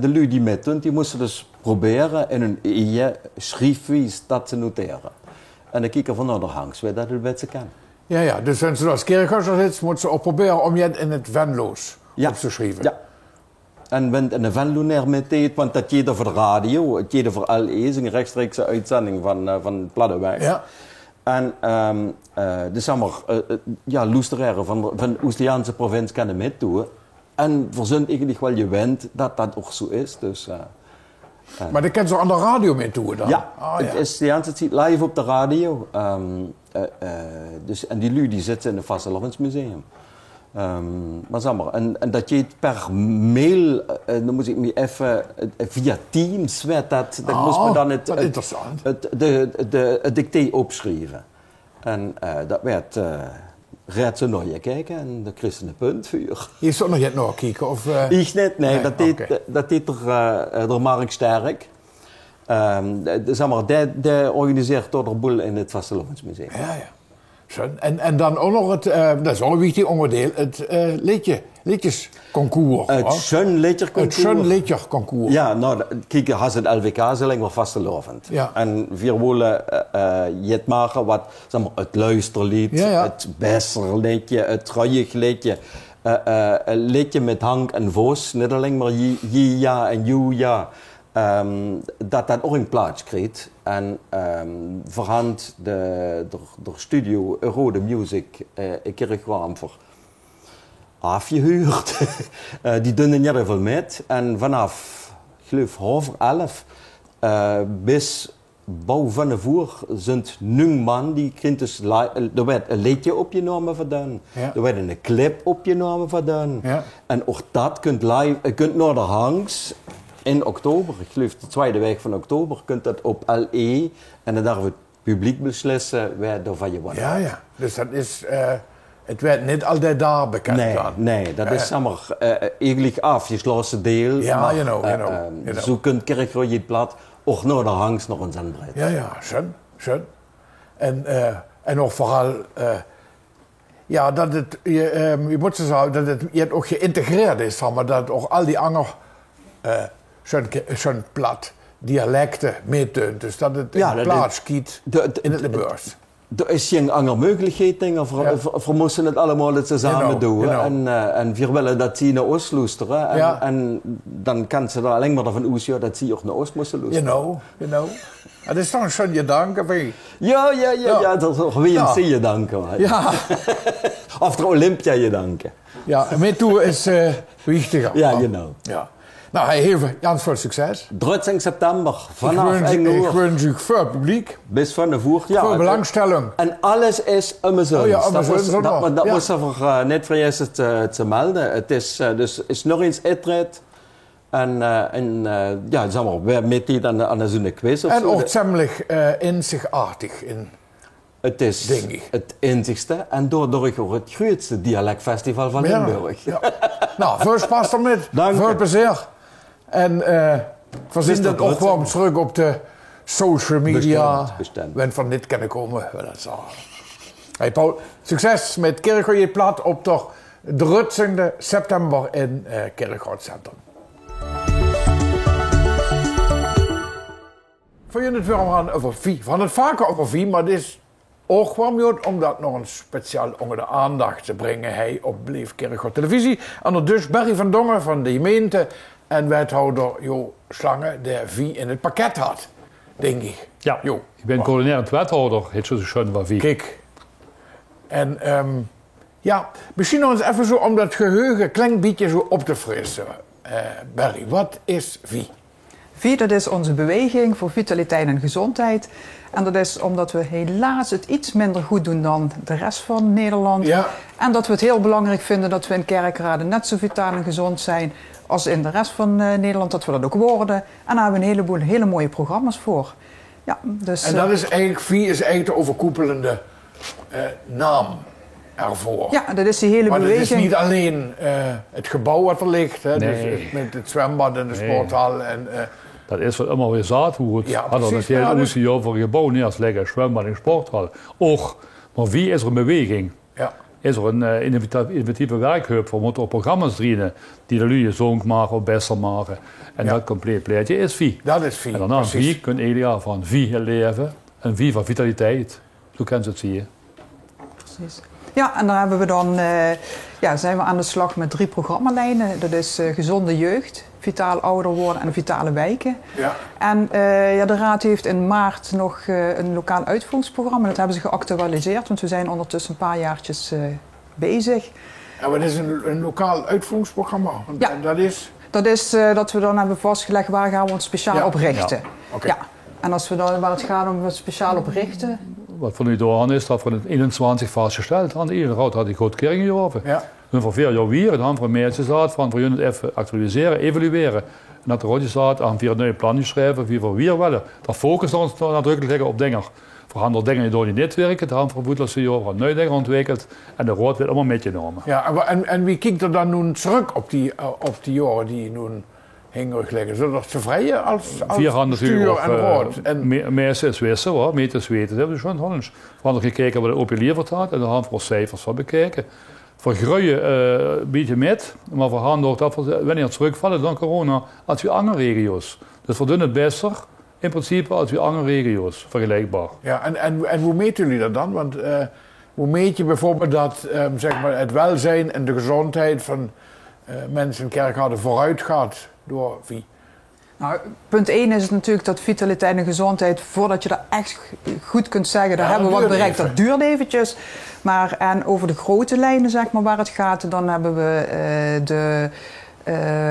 de lui die met doen, die moesten dus proberen in hun eigen schriftwijs dat te noteren. En dan kijken van de hangs, wij dat het beste kan. Ja, dus als ze als Kirchhoff zit, moeten ze ook proberen om je in het Venlo's op te schrijven. Ja. En wenn in de Venlo met deed, want dat jeder voor de radio, het jeder voor LE, een rechtstreekse uitzending van Platteweg. Ja. En dus luisteraars van Oestiaanse provincie kunnen meedoen. En verzint eigenlijk wel je wint dat dat ook zo is. Dus, maar dat kan ze aan de radio meedoen dan? Ja, het is de hele tijd live op de radio. En die lui die zitten in het Vastelovensmuseum. Maar zeg maar, en dat je het per mail, dan moet ik me even via Teams, dat moest me dan het dicté opschrijven. En dat werd red ze nog je kijken en dan kreeg ze een punt voor. Je zou nog nog kijken? Of, ik niet, nee. Dat deed er Mark Sterk. Zeg maar, die organiseert door de boel in het Vastelovensmuseum. Ja. En dan ook nog dat is ook een wichtig onderdeel, het liedjesconcours. Het Schön-Liedjesconcours. Ja, nou, kijk, als het LVK is alleen maar vastelovend. Ja. En we willen het maken wat, zeg maar, het luisterlied, het beste liedje, het truiig liedje. Een liedje met Hank en Vos, niet alleen maar ja en ja. Dat ook een plaats kreeg. En voorhand de studio Rode Music in Kirchwarm voor afgehuurd. Die doen er niet veel met. En vanaf, ik geloof, 11:30 bis bouw van de voer zijn 9 man die kregen dus er werd een liedje opgenomen vandaan. Ja. Er werd een clip opgenomen vandaan. Ja. En ook dat kunt naar de hangs. In oktober, ik geloof de tweede week van oktober, kunt dat op LE en dan darf het publiek beslissen waar van je wordt. Ja. Dus dat is, het werd niet altijd daar bekend. Nee, dat is eigenlijk afgesloten deel. Ja, maar, you know. Zo kunt Kirchhoff het blad ook naar de hangs nog eens aanbreiden. Ja, schön. En ook vooral, dat het, je moet zeggen, dat het ook geïntegreerd is, maar dat ook al die andere zo'n plat dialecten meetunt. Dus dat het in plaats kiet in het Limburgs. Er is geen andere mogelijkheid, denk ik. We moesten het allemaal samen doen. En we willen dat ze naar Oost luisteren. En dan kan ze er alleen maar van uit dat ze ook naar Oost moesten luisteren. You know. Dat is toch zo'n je danken. Ja, dat is toch weer een je danken. Ja. Of de Olympia je danken. Ja, en meedoen is wichtiger. Ja, genau. Ja. Nou, heel veel succes. 13 september, vanaf 1 uur. Ik wens u veel publiek. Bis van de voert, ja. Veel belangstelling. En alles is umsonst. Oh ja, dat moest er net vergeten te melden. Het is dus is nog eens uitred. En zeg maar, we met die aan zo'n quiz of en zo. ook ziemlich inzichtartig in. Het is het eindigste en door het grootste dialectfestival van Limburg. Ja. Nou, veel spaß ermee. Veel plezier. En we zien dat ook gewoon terug op de social media. Bestemd. Wenn van dit kunnen komen. Hey Paul, succes met Kirchhoff plat op de 13 september in Kerkhoutcentrum. Voor jullie het weer gaan over Vie. We gaan het vaker over Vie, maar het is ook gewoon om dat nog een speciaal onder de aandacht te brengen. Hij op Beleef Kerkhout Televisie. En er dus Barry van Dongen van de gemeente en wethouder Jo Slange, die Vie in het pakket had, denk ik. Ja, Jo. Ik ben coördinair wethouder, het zo schön van Vie. Kijk. En misschien nog eens even zo om dat geheugen een klein beetje zo op te frissen. Barry, wat is Vie? Vie, dat is onze beweging voor vitaliteit en gezondheid. En dat is omdat we helaas het iets minder goed doen dan de rest van Nederland. Ja. En dat we het heel belangrijk vinden dat we in Kerkrade net zo vitaal en gezond zijn als in de rest van Nederland. Dat we dat ook worden. En daar hebben we een heleboel hele mooie programma's voor. Ja, dus, en dat is eigenlijk, Vie is eigenlijk de overkoepelende naam ervoor. Ja, dat is die hele maar beweging. Maar het is niet alleen het gebouw wat er ligt, hè? Nee. Dus met het zwembad en de sporthal. En, dat is wat immer weer zaadwoord. Ja, hadden precies. het hele dus... jaar voor een gebouw neerleggen, zwembad en sporthal. Och, maar wie is er een beweging? Ja. Is er een innovatieve werkhub voor moeten programma's drienen die de lui zonk maken of beter maken. En dat compleet plaatje is Vie. Dat is Vie. En daarna Vie kunt ieder jaar van Vie leven en Vie van vitaliteit. Zo kan ze het zien. Precies. Ja, en daar hebben we dan, zijn we aan de slag met 3 programmalijnen. Dat is gezonde jeugd, vitaal ouder worden en vitale wijken. Ja. En de Raad heeft in maart nog een lokaal uitvoeringsprogramma. Dat hebben ze geactualiseerd, want we zijn ondertussen een paar jaartjes bezig. Ja, maar dat is een lokaal uitvoeringsprogramma. Ja. Dat is? Dat is dat we dan hebben vastgelegd waar gaan we ons speciaal op richten. Ja. Okay. Ja. En als we dan waar het gaat om het speciaal op richten. Wat voor nu door aan is dat we het 21 vastgesteld aan iedere raad had die grote keringen over. Ja. En voor 4 jaar weer, dan voor een meertje zaad, van voor jullie het even actualiseren, evalueren. En dat de rode zaad aan 4 nieuwe plannen schrijven, wie voor weer willen. Dat focus ons nadrukkelijk leggen op dingen. Voor andere dingen die door die niet werken, dan voor voetbalse jaar wat nieuwe dingen ontwikkeld. En de rood werd allemaal metgenomen. Ja, en wie kijkt er dan nu terug op die jaren die nu hingerig liggen? Zullen dat tevreden als stuur en rood? Meestal is wissen hoor, mee te zweten. Dat hebben we schon eens. We hadden gekeken wat de OP levert had en daar hebben we cijfers van bekeken. Voor groeien een beetje met, maar we gaan door dat we wanneer terugvallen dan corona als we andere regio's. Dus we doen het beter in principe als we andere regio's, vergelijkbaar. Ja, en hoe meten jullie dat dan? Want hoe meet je bijvoorbeeld dat zeg maar het welzijn en de gezondheid van mensen in Kerkrade vooruit gaat door Vie? Nou, punt 1 is het natuurlijk dat vitaliteit en gezondheid, voordat je dat echt goed kunt zeggen, daar hebben we wat bereikt. Dat duurt eventjes. En over de grote lijnen, zeg maar, waar het gaat, dan hebben we de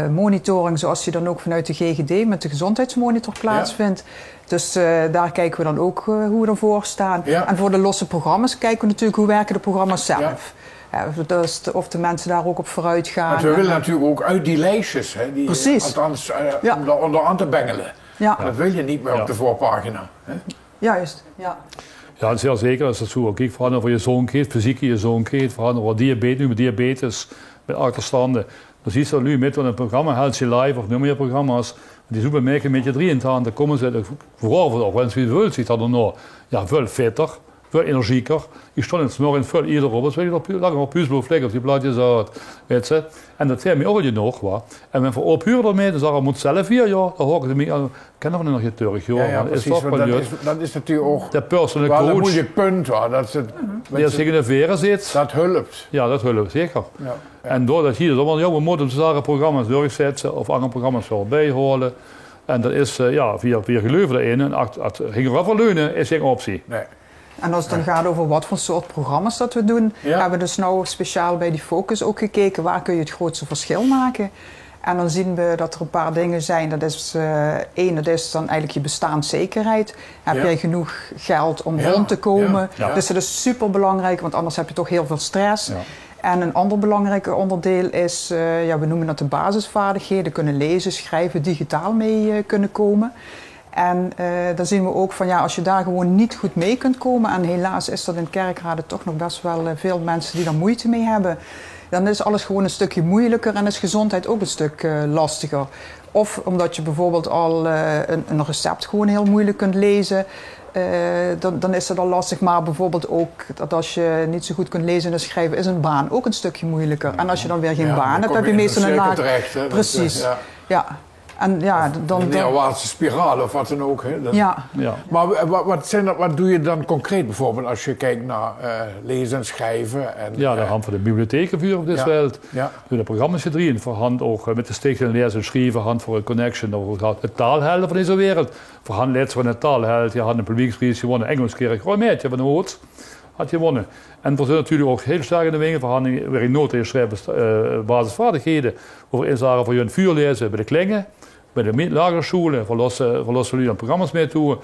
monitoring zoals die dan ook vanuit de GGD met de gezondheidsmonitor plaatsvindt. Ja. Dus daar kijken we dan ook hoe we ervoor staan. Ja. En voor de losse programma's kijken we natuurlijk hoe werken de programma's zelf. Ja. Dus of de mensen daar ook op vooruit gaan. Want we willen natuurlijk ook uit die lijstjes, hè, die, althans om daar onder aan te bengelen. Ja. Dat wil je niet meer op de voorpagina. Hè? Juist, ja. Ja, zeer zeker is dat zo. Kijk, vooral voor je zoonkind, fysiek je zoonkind, vooral voor diabetes met achterstanden. Dan zie je nu met een programma, Healthy Life of nog meer programma's, die zoeken merken met je 23, dan komen ze vooral voor de mensen die ziet dat er nog veel fitter, veel energieker. Je stond in het morgen veel ieder op, dus weet je dat langer op puzzle op die plaatjes uit, weet je. En dat zijn we ook nog wat. En men verophuren ermee, dus dat moet zelf 4 jaar, dan horen ze mee aan. Kennen we nog niet terug, joh. Ja, precies, dat is natuurlijk ook de personal coach. Een moeilijk punt, hoor. Dat ze zich in de veren zit. Dat helpt. Ja, dat helpt, zeker. Ja. En doordat je allemaal jonge moeten ze programma's doorzetten of andere programma's wel bijhouden. En dat is via geleuven erin. En het ging er wel leunen is geen optie. Nee. En als het dan gaat over wat voor soort programma's dat we doen, hebben we dus nou speciaal bij die Focus ook gekeken waar kun je het grootste verschil maken. En dan zien we dat er een paar dingen zijn. Dat is één, dat is dan eigenlijk je bestaanszekerheid. Heb jij genoeg geld om rond te komen? Ja. Dus dat is super belangrijk, want anders heb je toch heel veel stress. Ja. En een ander belangrijk onderdeel is, we noemen dat de basisvaardigheden. Kunnen lezen, schrijven, digitaal mee kunnen komen. En dan zien we ook van ja, als je daar gewoon niet goed mee kunt komen, en helaas is dat in Kerkrade toch nog best wel veel mensen die daar moeite mee hebben, dan is alles gewoon een stukje moeilijker en is gezondheid ook een stuk lastiger. Of omdat je bijvoorbeeld al een recept gewoon heel moeilijk kunt lezen, dan is dat al lastig. Maar bijvoorbeeld ook dat als je niet zo goed kunt lezen en schrijven, is een baan ook een stukje moeilijker. En als je dan weer geen baan hebt, heb je meestal een laag... terecht. Precies, ja. En ja, dan... Een neerwaartse spiraal of wat dan ook. Hè? Ja. Maar wat doe je dan concreet bijvoorbeeld als je kijkt naar lezen en schrijven? En, ja, de hand van de bibliotheken vuur op deze wereld. Ja. De programma's gedreven voor hand ook met de stichting lezen en schrijven, hand voor een connection over het taalhelden van deze wereld. Voor hand leiders van het taalheld, je had een publieksprijs gewonnen, Engels kerk, gewoon meidje van de Hoort had je gewonnen. En we zijn natuurlijk ook heel sterk in de wegen verhandelingen waarin noten en schrijven basisvaardigheden over inzagen voor je vuur lezen bij de klingen. Bij de lagere scholen verlossen jullie dan programma's mee toe.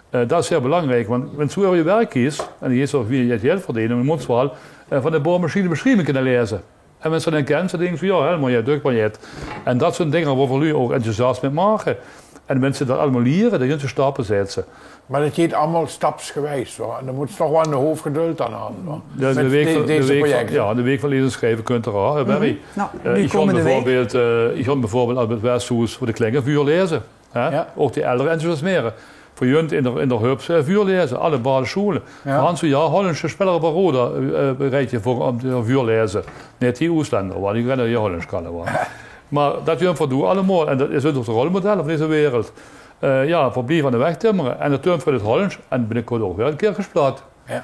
Dat is heel belangrijk, want als je je werk kiest, en die is ook wie je het geld verdienen, moet je wel van de boormachine beschrijving kunnen lezen. En mensen dan kennen, ze denken van ja, helemaal je druk maar je het. En dat soort dingen waar jullie ook enthousiast mee maken. En mensen dat allemaal leren, dat je te stappen zetten. Maar dat gaat allemaal stapsgewijs. Hoor. En dan moet je toch wel een hoofdgeduld aan hebben. De week van lezen en schrijven kunt er al. Ik ga bijvoorbeeld al het Westhoes voor de klingenvuur lezen. Ja. Ook die elderen enthousiasmeren. Voor junt in de hubs vuur lezen, alle basisscholen. Ja. Hans ja, Hollandse speler Baroda bereid je voor om te vuur lezen. Net die Oostlander, want die rennen je Hollands kan. Maar dat je hem doen allemaal, en dat is ook de rolmodel van deze wereld. Verblijf aan de weg timmeren en de turn voor het Hollands en binnenkort ook weer een keer gesplaat. Ja,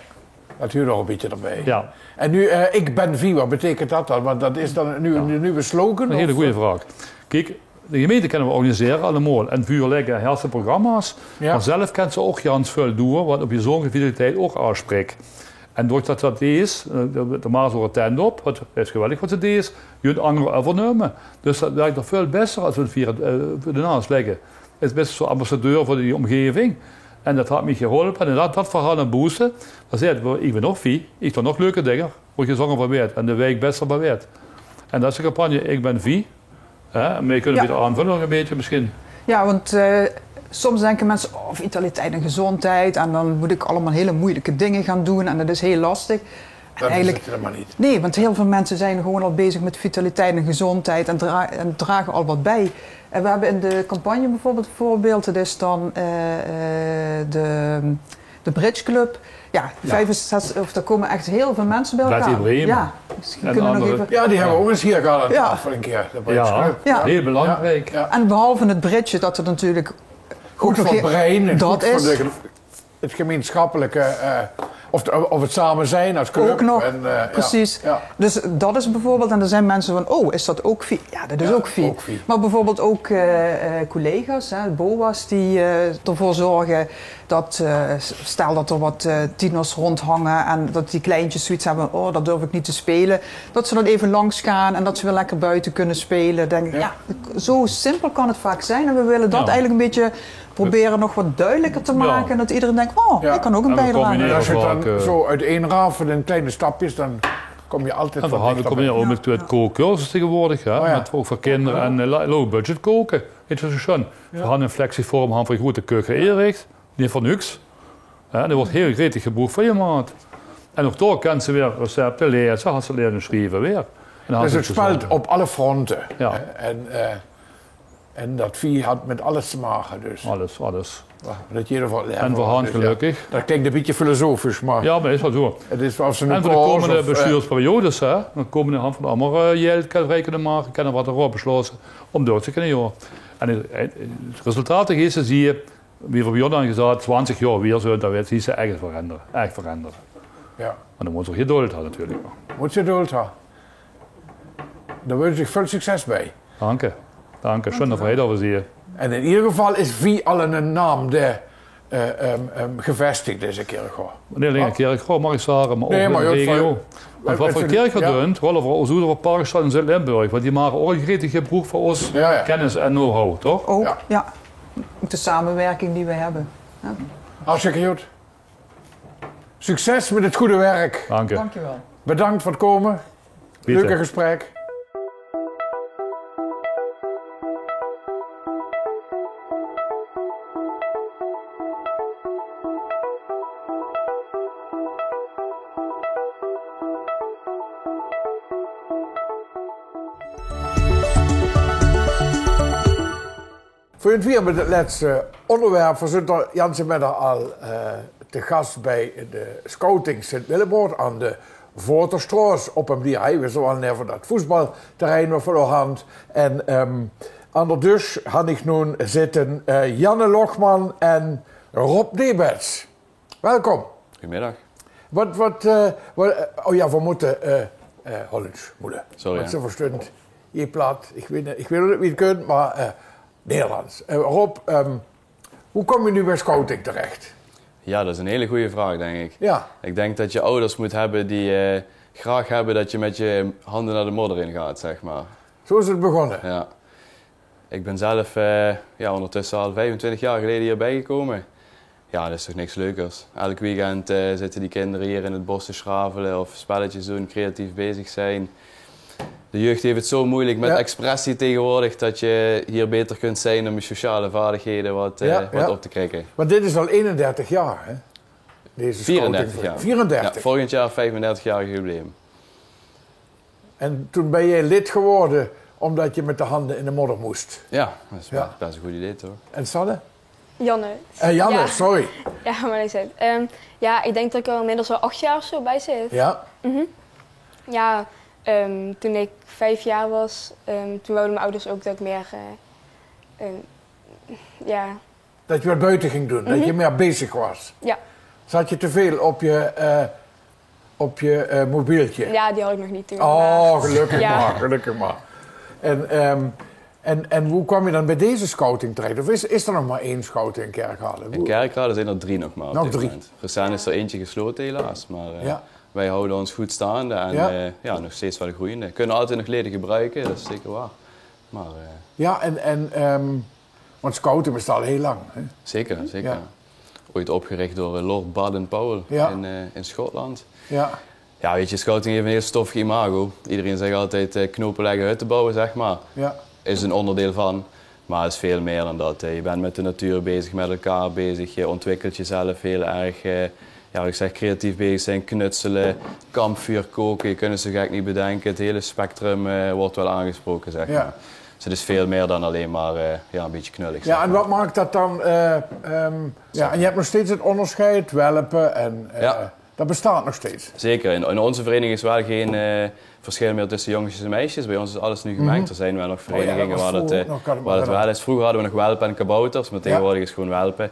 dat huurt nog een beetje erbij. Ja. En nu, ik ben wie, wat betekent dat dan? Want dat is dan nu een nieuwe slogan? Een hele goede vraag. Kijk, de gemeente kunnen we organiseren allemaal en vuur leggen hersen programma's. Ja. Maar zelf kan ze ook Jans veel doen, wat op je zo'n vitaliteit ook aanspreekt. En doordat dat is, de maas er tent op, het is geweldig wat het is, je kunt andere overnemen. Dus dat werkt er veel beter als we het via de naast leggen. Het is best zo'n ambassadeur voor die omgeving. En dat had me geholpen. En dat verhaal aan boosten. Dan zei het, ik ben nog vie, ik doe nog leuke dingen, waar je zongen van weet. En de wijk best van weet. En dat is de campagne, ik ben vie. En wij kunnen weer aanvullen nog een beetje misschien. Ja, want soms denken mensen, vitaliteit en gezondheid. En dan moet ik allemaal hele moeilijke dingen gaan doen. En dat is heel lastig. Dat is het helemaal niet. Nee, want heel veel mensen zijn gewoon al bezig met vitaliteit en gezondheid en dragen al wat bij. En we hebben in de campagne bijvoorbeeld een voorbeeld, dat is dan de Bridge Club. Ja, 65, daar komen echt heel veel mensen bij elkaar. Ja, die hebben we ook eens hier gehad aan tafel een keer. Heel belangrijk. Ja. En behalve het bridge, dat er natuurlijk goed voor het brein en dat goed is voor het gemeenschappelijke, of het samen zijn als club. Ook nog, precies. Ja. Dus dat is bijvoorbeeld, en er zijn mensen van, is dat ook vie? Ja, dat is ook vie. Maar bijvoorbeeld ook collega's, BOA's, die ervoor zorgen dat, stel dat er wat tieners rondhangen en dat die kleintjes zoiets hebben, dat durf ik niet te spelen. Dat ze dan even langs gaan en dat ze weer lekker buiten kunnen spelen. Denk ik, zo simpel kan het vaak zijn en we willen dat eigenlijk een beetje proberen nog wat duidelijker te maken. En dat iedereen denkt, ik kan ook een bijdrage. Als je het dan zo uiteenraaft in kleine stapjes, dan kom je altijd van dichter. Dan kom je ook met het kookcursus tegenwoordig. Met ook voor kinderen en low budget koken. Weet je zo We hadden een flexievorm van een grote keuken inricht. Niet voor niks. En dat wordt heel gretig gebruikt voor je maat. En ook door kan ze weer recepten lezen, had ze leren schrijven weer. Dus het speelt op alle fronten. Ja. En dat vie had met alles te maken dus. Alles. Dat je ervan leert. En voor hand gelukkig. Ja. Dat klinkt een beetje filosofisch, maar... Ja, maar is wel zo. Het is als een en voor de komende bestuursperiodes, dan komen de hand van allemaal geld vrij kunnen maken, kunnen wat erop besloten om door te kunnen. En het resultaat is, zie je, wie voor Jordan gezegd, 20 jaar weer zo, dat zie je echt veranderen. Ja. Maar dan moet je geduld hebben natuurlijk. Moet je geduld hebben. Daar wens ik veel succes bij. Dank, schön dat we over zien. En in ieder geval is wie al een naam de gevestigd deze kerk. Nee, alleen een kerk, mag ik zeggen, maar ook in de regio. Want wat voor kerk doen, rollen voor ons over Parkstad en Zuid-Limburg, want die maken ook een gretig gebruik voor ons kennis en know-how, toch? Ook, ja. Ook de samenwerking die we hebben. Ja. Hartstikke goed. Succes met het goede werk. Dank je wel. Bedankt voor het komen. Leuke gesprek. gaan weer met het laatste onderwerp. We zijn Janse middag al te gast bij de Scouting Sint-Willeboord aan de Voorterstraat op een blierhei. We zijn al net dat voetbalterrein voor de hand. En aan de dus had ik nu zitten Janne Lochman en Rob Debets. Welkom. Goedemiddag. Oh ja, we moeten Hollands moeten. Sorry. Want ze verstond je plat. Ik weet niet wie het kunt, maar Nederlands. Rob, hoe kom je nu bij scouting terecht? Ja, dat is een hele goede vraag, denk ik. Ja. Ik denk dat je ouders moet hebben die graag hebben dat je met je handen naar de modder in gaat, zeg maar. Zo is het begonnen? Ja. Ik ben zelf ondertussen al 25 jaar geleden hierbij gekomen. Ja, dat is toch niks leukers. Elk weekend zitten die kinderen hier in het bos te schravelen of spelletjes doen, creatief bezig zijn. De jeugd heeft het zo moeilijk met expressie tegenwoordig dat je hier beter kunt zijn om je sociale vaardigheden wat op te krikken. Maar dit is al 31 jaar, hè? Deze 34 jaar. 34? Ja, volgend jaar 35-jarig jubileum. En toen ben je lid geworden omdat je met de handen in de modder moest? Ja, dat is best een goed idee toch? En Sanne? Janne. Janne, sorry. Ja, maar ik zei ja, ik denk dat ik er inmiddels al 8 jaar of zo bij zit. Ja? Ja, toen ik 5 jaar was, toen wouden mijn ouders ook dat ik meer, Dat je wat buiten ging doen, dat je meer bezig was. Ja. Zat je te veel op je mobieltje? Ja, die had ik nog niet toen. Oh, gelukkig maar, gelukkig maar. En hoe kwam je dan bij deze scouting terecht? Of is er nog maar 1 scouting in Kerkrade? In Kerkrade zijn er 3 nog maar. Nog 3? Recent is er eentje gesloten helaas, maar wij houden ons goed staande en nog steeds wel groeiende. Kunnen altijd nog leden gebruiken, dat is zeker waar. Maar, ja, want scouting bestaat al heel lang. Hè? Zeker. Ja. Ooit opgericht door Lord Baden-Powell in Schotland. Ja. Ja, weet je, scouting heeft een heel stoffig imago. Iedereen zegt altijd knopen leggen, hutten bouwen, zeg maar. Ja. Is een onderdeel van, maar het is veel meer dan dat. Je bent met de natuur bezig, met elkaar bezig. Je ontwikkelt jezelf heel erg, ik zeg creatief bezig zijn, knutselen, kampvuur koken. Je kunt het zo gek niet bedenken. Het hele spectrum wordt wel aangesproken, zeg maar. Ja. Dus het is veel meer dan alleen maar een beetje knullig. Ja, en wat maakt dat dan? En je hebt nog steeds het onderscheid, welpen en dat bestaat nog steeds. Zeker. In onze vereniging is wel geen verschil meer tussen jongetjes en meisjes. Bij ons is alles nu gemengd. Er zijn wel nog verenigingen waar het wel is. Vroeger hadden we nog welpen en kabouters, maar tegenwoordig is het gewoon welpen.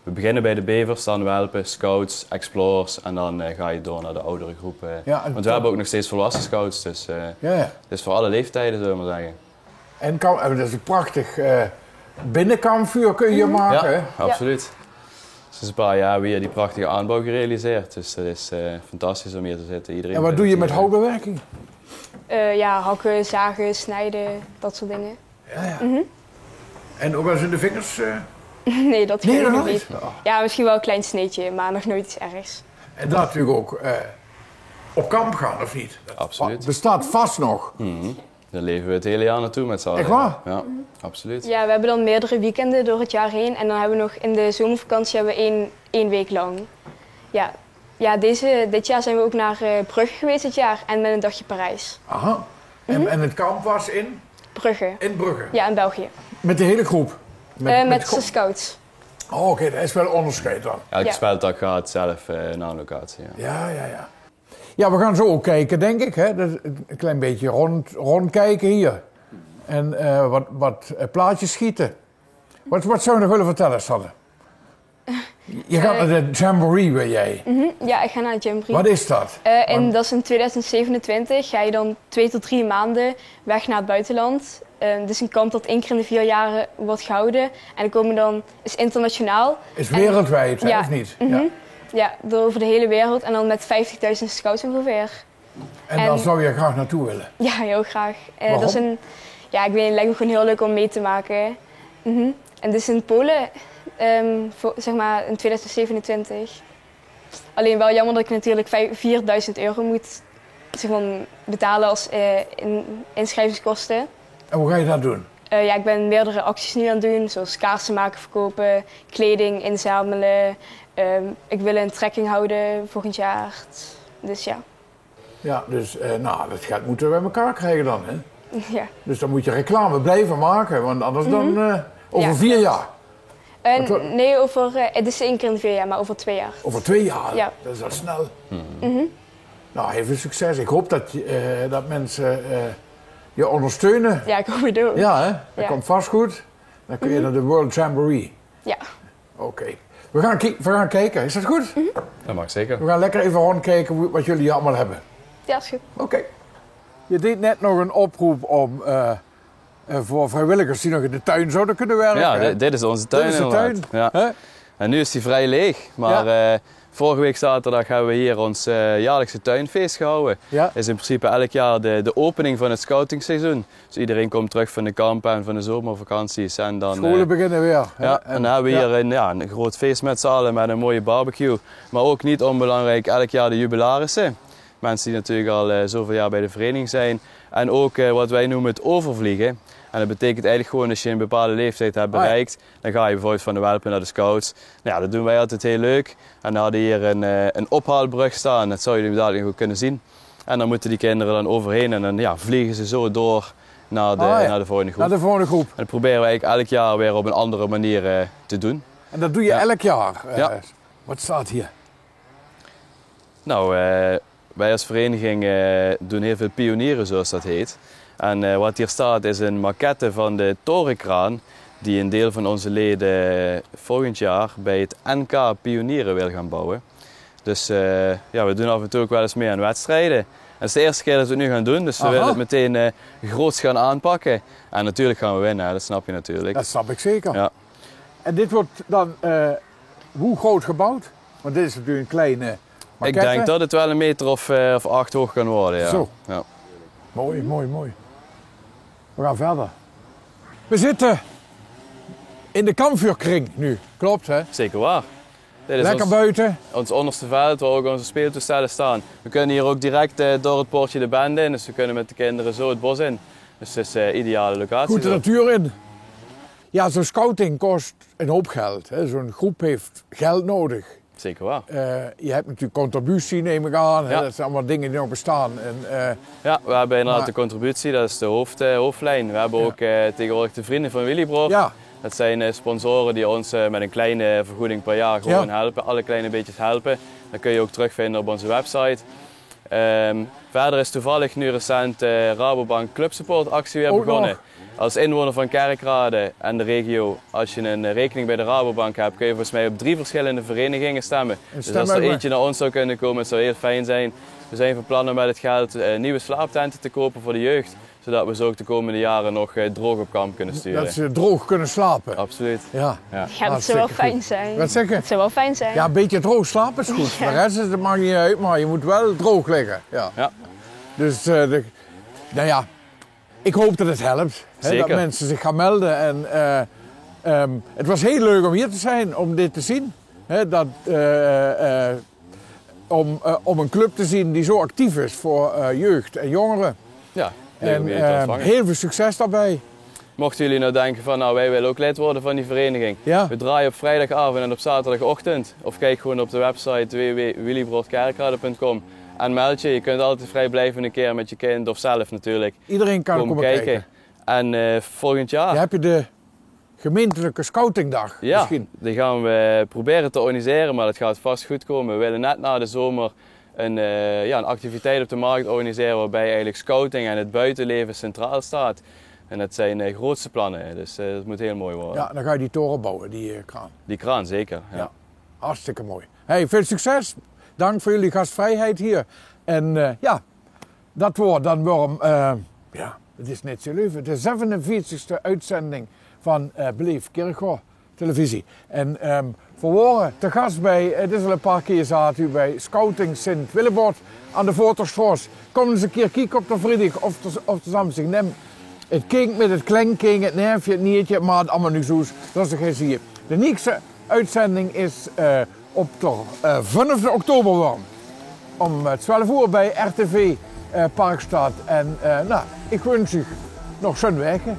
We beginnen bij de bevers, dan welpen, scouts, explorers en dan ga je door naar de oudere groepen. Want we hebben ook nog steeds volwassen scouts, dus het is voor alle leeftijden, zullen we maar zeggen. En dat is een prachtig binnenkampvuur kun je maken. Ja, absoluut. Sinds een paar jaar weer die prachtige aanbouw gerealiseerd. Dus het is fantastisch om hier te zitten. Iedereen en wat doe je met houtbewerking? Hakken, zagen, snijden, dat soort dingen. Ja. En ook wel eens in de vingers? Nee, dat geeft nog niet. Oh. Ja, misschien wel een klein sneetje, maar nog nooit iets ergs. En dat natuurlijk ook op kamp gaan, of niet? Absoluut. Bestaat vast nog. Daar leven we het hele jaar naartoe met z'n allen. Echt waar? Ja, absoluut. Ja, we hebben dan meerdere weekenden door het jaar heen. En dan hebben we nog in de zomervakantie hebben we één week lang. Ja, dit jaar zijn we ook naar Brugge geweest dit jaar. En met een dagje Parijs. Aha. En het kamp was in? Brugge. In Brugge? Ja, in België. Met de hele groep? Met de scouts. Oh, oké, dat is wel onderscheid dan. Elke speltak gaat zelf naar een locatie. Ja. Ja, we gaan zo ook kijken, denk ik. Hè? Een klein beetje rondkijken hier. En wat plaatjes schieten. Wat zou je nog willen vertellen, Sanne? Je gaat naar de Jamboree, ben jij? Ja, ik ga naar de Jamboree. Wat is dat? Dat is in 2027. Ga je dan 2 tot 3 maanden weg naar het buitenland. Dus een kamp dat 1 keer in de 4 jaar wordt gehouden. En dan is internationaal. Is wereldwijd, of niet? Ja, over de hele wereld en dan met 50.000 scouts ongeveer. En daar zou je graag naartoe willen? Ja, heel graag. Waarom? Dat is ik weet het lijkt me gewoon heel leuk om mee te maken. En dus in Polen, in 2027. Alleen wel jammer dat ik natuurlijk €4.000 moet betalen als inschrijvingskosten. En hoe ga je dat doen? Ik ben meerdere acties nu aan het doen, zoals kaarsen maken, verkopen, kleding inzamelen. Ik wil een trekking houden volgend jaar. Dus ja. Ja, dus dat geld moeten we bij elkaar krijgen dan, hè? Ja. Dus dan moet je reclame blijven maken, want anders dan Over 4 jaar? Nee, het is 1 keer in 4 jaar, maar over 2 jaar. Over 2 jaar? Ja. Dat is al snel. Nou, heel veel succes. Ik hoop dat mensen je ondersteunen. Ja, ik hoop het ook. Ja, hè? Dat komt vast goed. Dan kun je naar de World Jamboree. Ja. Oké. We gaan kijken. Is dat goed? Dat mag zeker. We gaan lekker even rondkijken wat jullie hier allemaal hebben. Ja, is goed. Oké. Je deed net nog een oproep om voor vrijwilligers die nog in de tuin zouden kunnen werken. Ja, dit is onze tuin. Dit is de tuin. Ja. En nu is die vrij leeg. Maar vorige week zaterdag hebben we hier ons jaarlijkse tuinfeest gehouden. Ja. Dat is in principe elk jaar de opening van het scoutingseizoen. Dus iedereen komt terug van de kampen en van de zomervakanties. En dan, scholen beginnen weer. Ja, en dan hebben we hier een groot feest met z'n allen met een mooie barbecue. Maar ook niet onbelangrijk elk jaar de jubilarissen. Mensen die natuurlijk al zoveel jaar bij de vereniging zijn. En ook wat wij noemen het overvliegen. En dat betekent eigenlijk gewoon als je een bepaalde leeftijd hebt bereikt, dan ga je bijvoorbeeld van de welpen naar de scouts. Nou ja, dat doen wij altijd heel leuk. En dan hadden hier een ophaalbrug staan, dat zou jullie dadelijk ook kunnen zien. En dan moeten die kinderen dan overheen en dan vliegen ze zo door naar de volgende groep. Naar de volgende groep. En dat proberen we eigenlijk elk jaar weer op een andere manier te doen. En dat doe je elk jaar? Ja. Wat staat hier? Nou, wij als vereniging doen heel veel pionieren, zoals dat heet. En wat hier staat is een maquette van de torenkraan die een deel van onze leden volgend jaar bij het NK Pionieren wil gaan bouwen. Dus we doen af en toe ook wel eens mee aan wedstrijden. En het is de eerste keer dat we het nu gaan doen, dus we willen het meteen groots gaan aanpakken. En natuurlijk gaan we winnen, dat snap je natuurlijk. Dat snap ik zeker. Ja. En dit wordt dan hoe groot gebouwd? Want dit is natuurlijk een kleine maquette. Ik denk dat het wel 1 meter of 8 hoog kan worden. Ja. Zo. Ja. Mooi, mooi, mooi. We gaan verder. We zitten in de kampvuurkring nu, klopt hè? Zeker waar. Dit is lekker buiten. Ons onderste veld waar ook onze speeltoestellen staan. We kunnen hier ook direct door het poortje de band in, dus we kunnen met de kinderen zo het bos in. Dus het is een ideale locatie. Goed de natuur in. Ja, zo'n scouting kost een hoop geld. Zo'n groep heeft geld nodig. Zeker waar. Je hebt natuurlijk contributie, neem ik aan. Ja. Dat zijn allemaal dingen die nog bestaan. Ja, we hebben inderdaad de contributie, dat is de hoofdlijn. We hebben ook tegenwoordig de vrienden van Willybrood. Ja. Dat zijn sponsoren die ons met een kleine vergoeding per jaar gewoon helpen. Alle kleine beetjes helpen. Dat kun je ook terugvinden op onze website. Verder is toevallig nu recent Rabobank Club Support actie weer begonnen. Nog. Als inwoner van Kerkrade en de regio, als je een rekening bij de Rabobank hebt, kun je volgens mij op 3 verschillende verenigingen stemmen. Dus als er eentje naar ons zou kunnen komen, het zou heel fijn zijn. We zijn van plan om met het geld nieuwe slaaptenten te kopen voor de jeugd. Zodat we zo ook de komende jaren nog droog op kamp kunnen sturen. Dat ze droog kunnen slapen. Absoluut. Ja, dat zou wel fijn zijn. Wat zeg je? Dat zou wel fijn zijn. Ja, een beetje droog slapen is goed. Ja. De rest dat maakt niet uit, maar je moet wel droog liggen. Ja. Dus, nou ja, ik hoop dat het helpt. Hè, dat mensen zich gaan melden. En, het was heel leuk om hier te zijn, om dit te zien. Hè, om een club te zien die zo actief is voor jeugd en jongeren. Ja, en heel veel succes daarbij. Mochten jullie nou denken van wij willen ook lid worden van die vereniging. Ja. We draaien op vrijdagavond en op zaterdagochtend. Of kijk gewoon op de website www.willybroodkerkrade.com en meld je. Je kunt altijd vrijblijven een keer met je kind of zelf natuurlijk. Iedereen kan komen kijken. En volgend jaar... Ja, heb je de gemeentelijke scoutingdag misschien? Ja, die gaan we proberen te organiseren, maar dat gaat vast goed komen. We willen net na de zomer een activiteit op de markt organiseren waarbij eigenlijk scouting en het buitenleven centraal staat. En dat zijn grootste plannen, dus dat moet heel mooi worden. Ja, dan ga je die toren bouwen, die kraan. Die kraan, zeker. Ja. Hartstikke mooi. Hey, veel succes. Dank voor jullie gastvrijheid hier. En dat wordt dan waarom... het is net zo leuk. De 47e uitzending van Beleef Kerkrade televisie. En voor woorden te gast bij, het is al een paar keer zaten u bij Scouting Sint Willebord aan de Voorterstraat. Kom eens een keer kijken op de vrijdag of de Samsung neem. Het klinkt met het klenking, het nerfje, het niertje, maar het allemaal nu zo. Dat is toch geen zie. De nieuwste uitzending is op de 5 oktober om 12 uur bij RTV Parkstad. En ik wens u nog zo'n weken.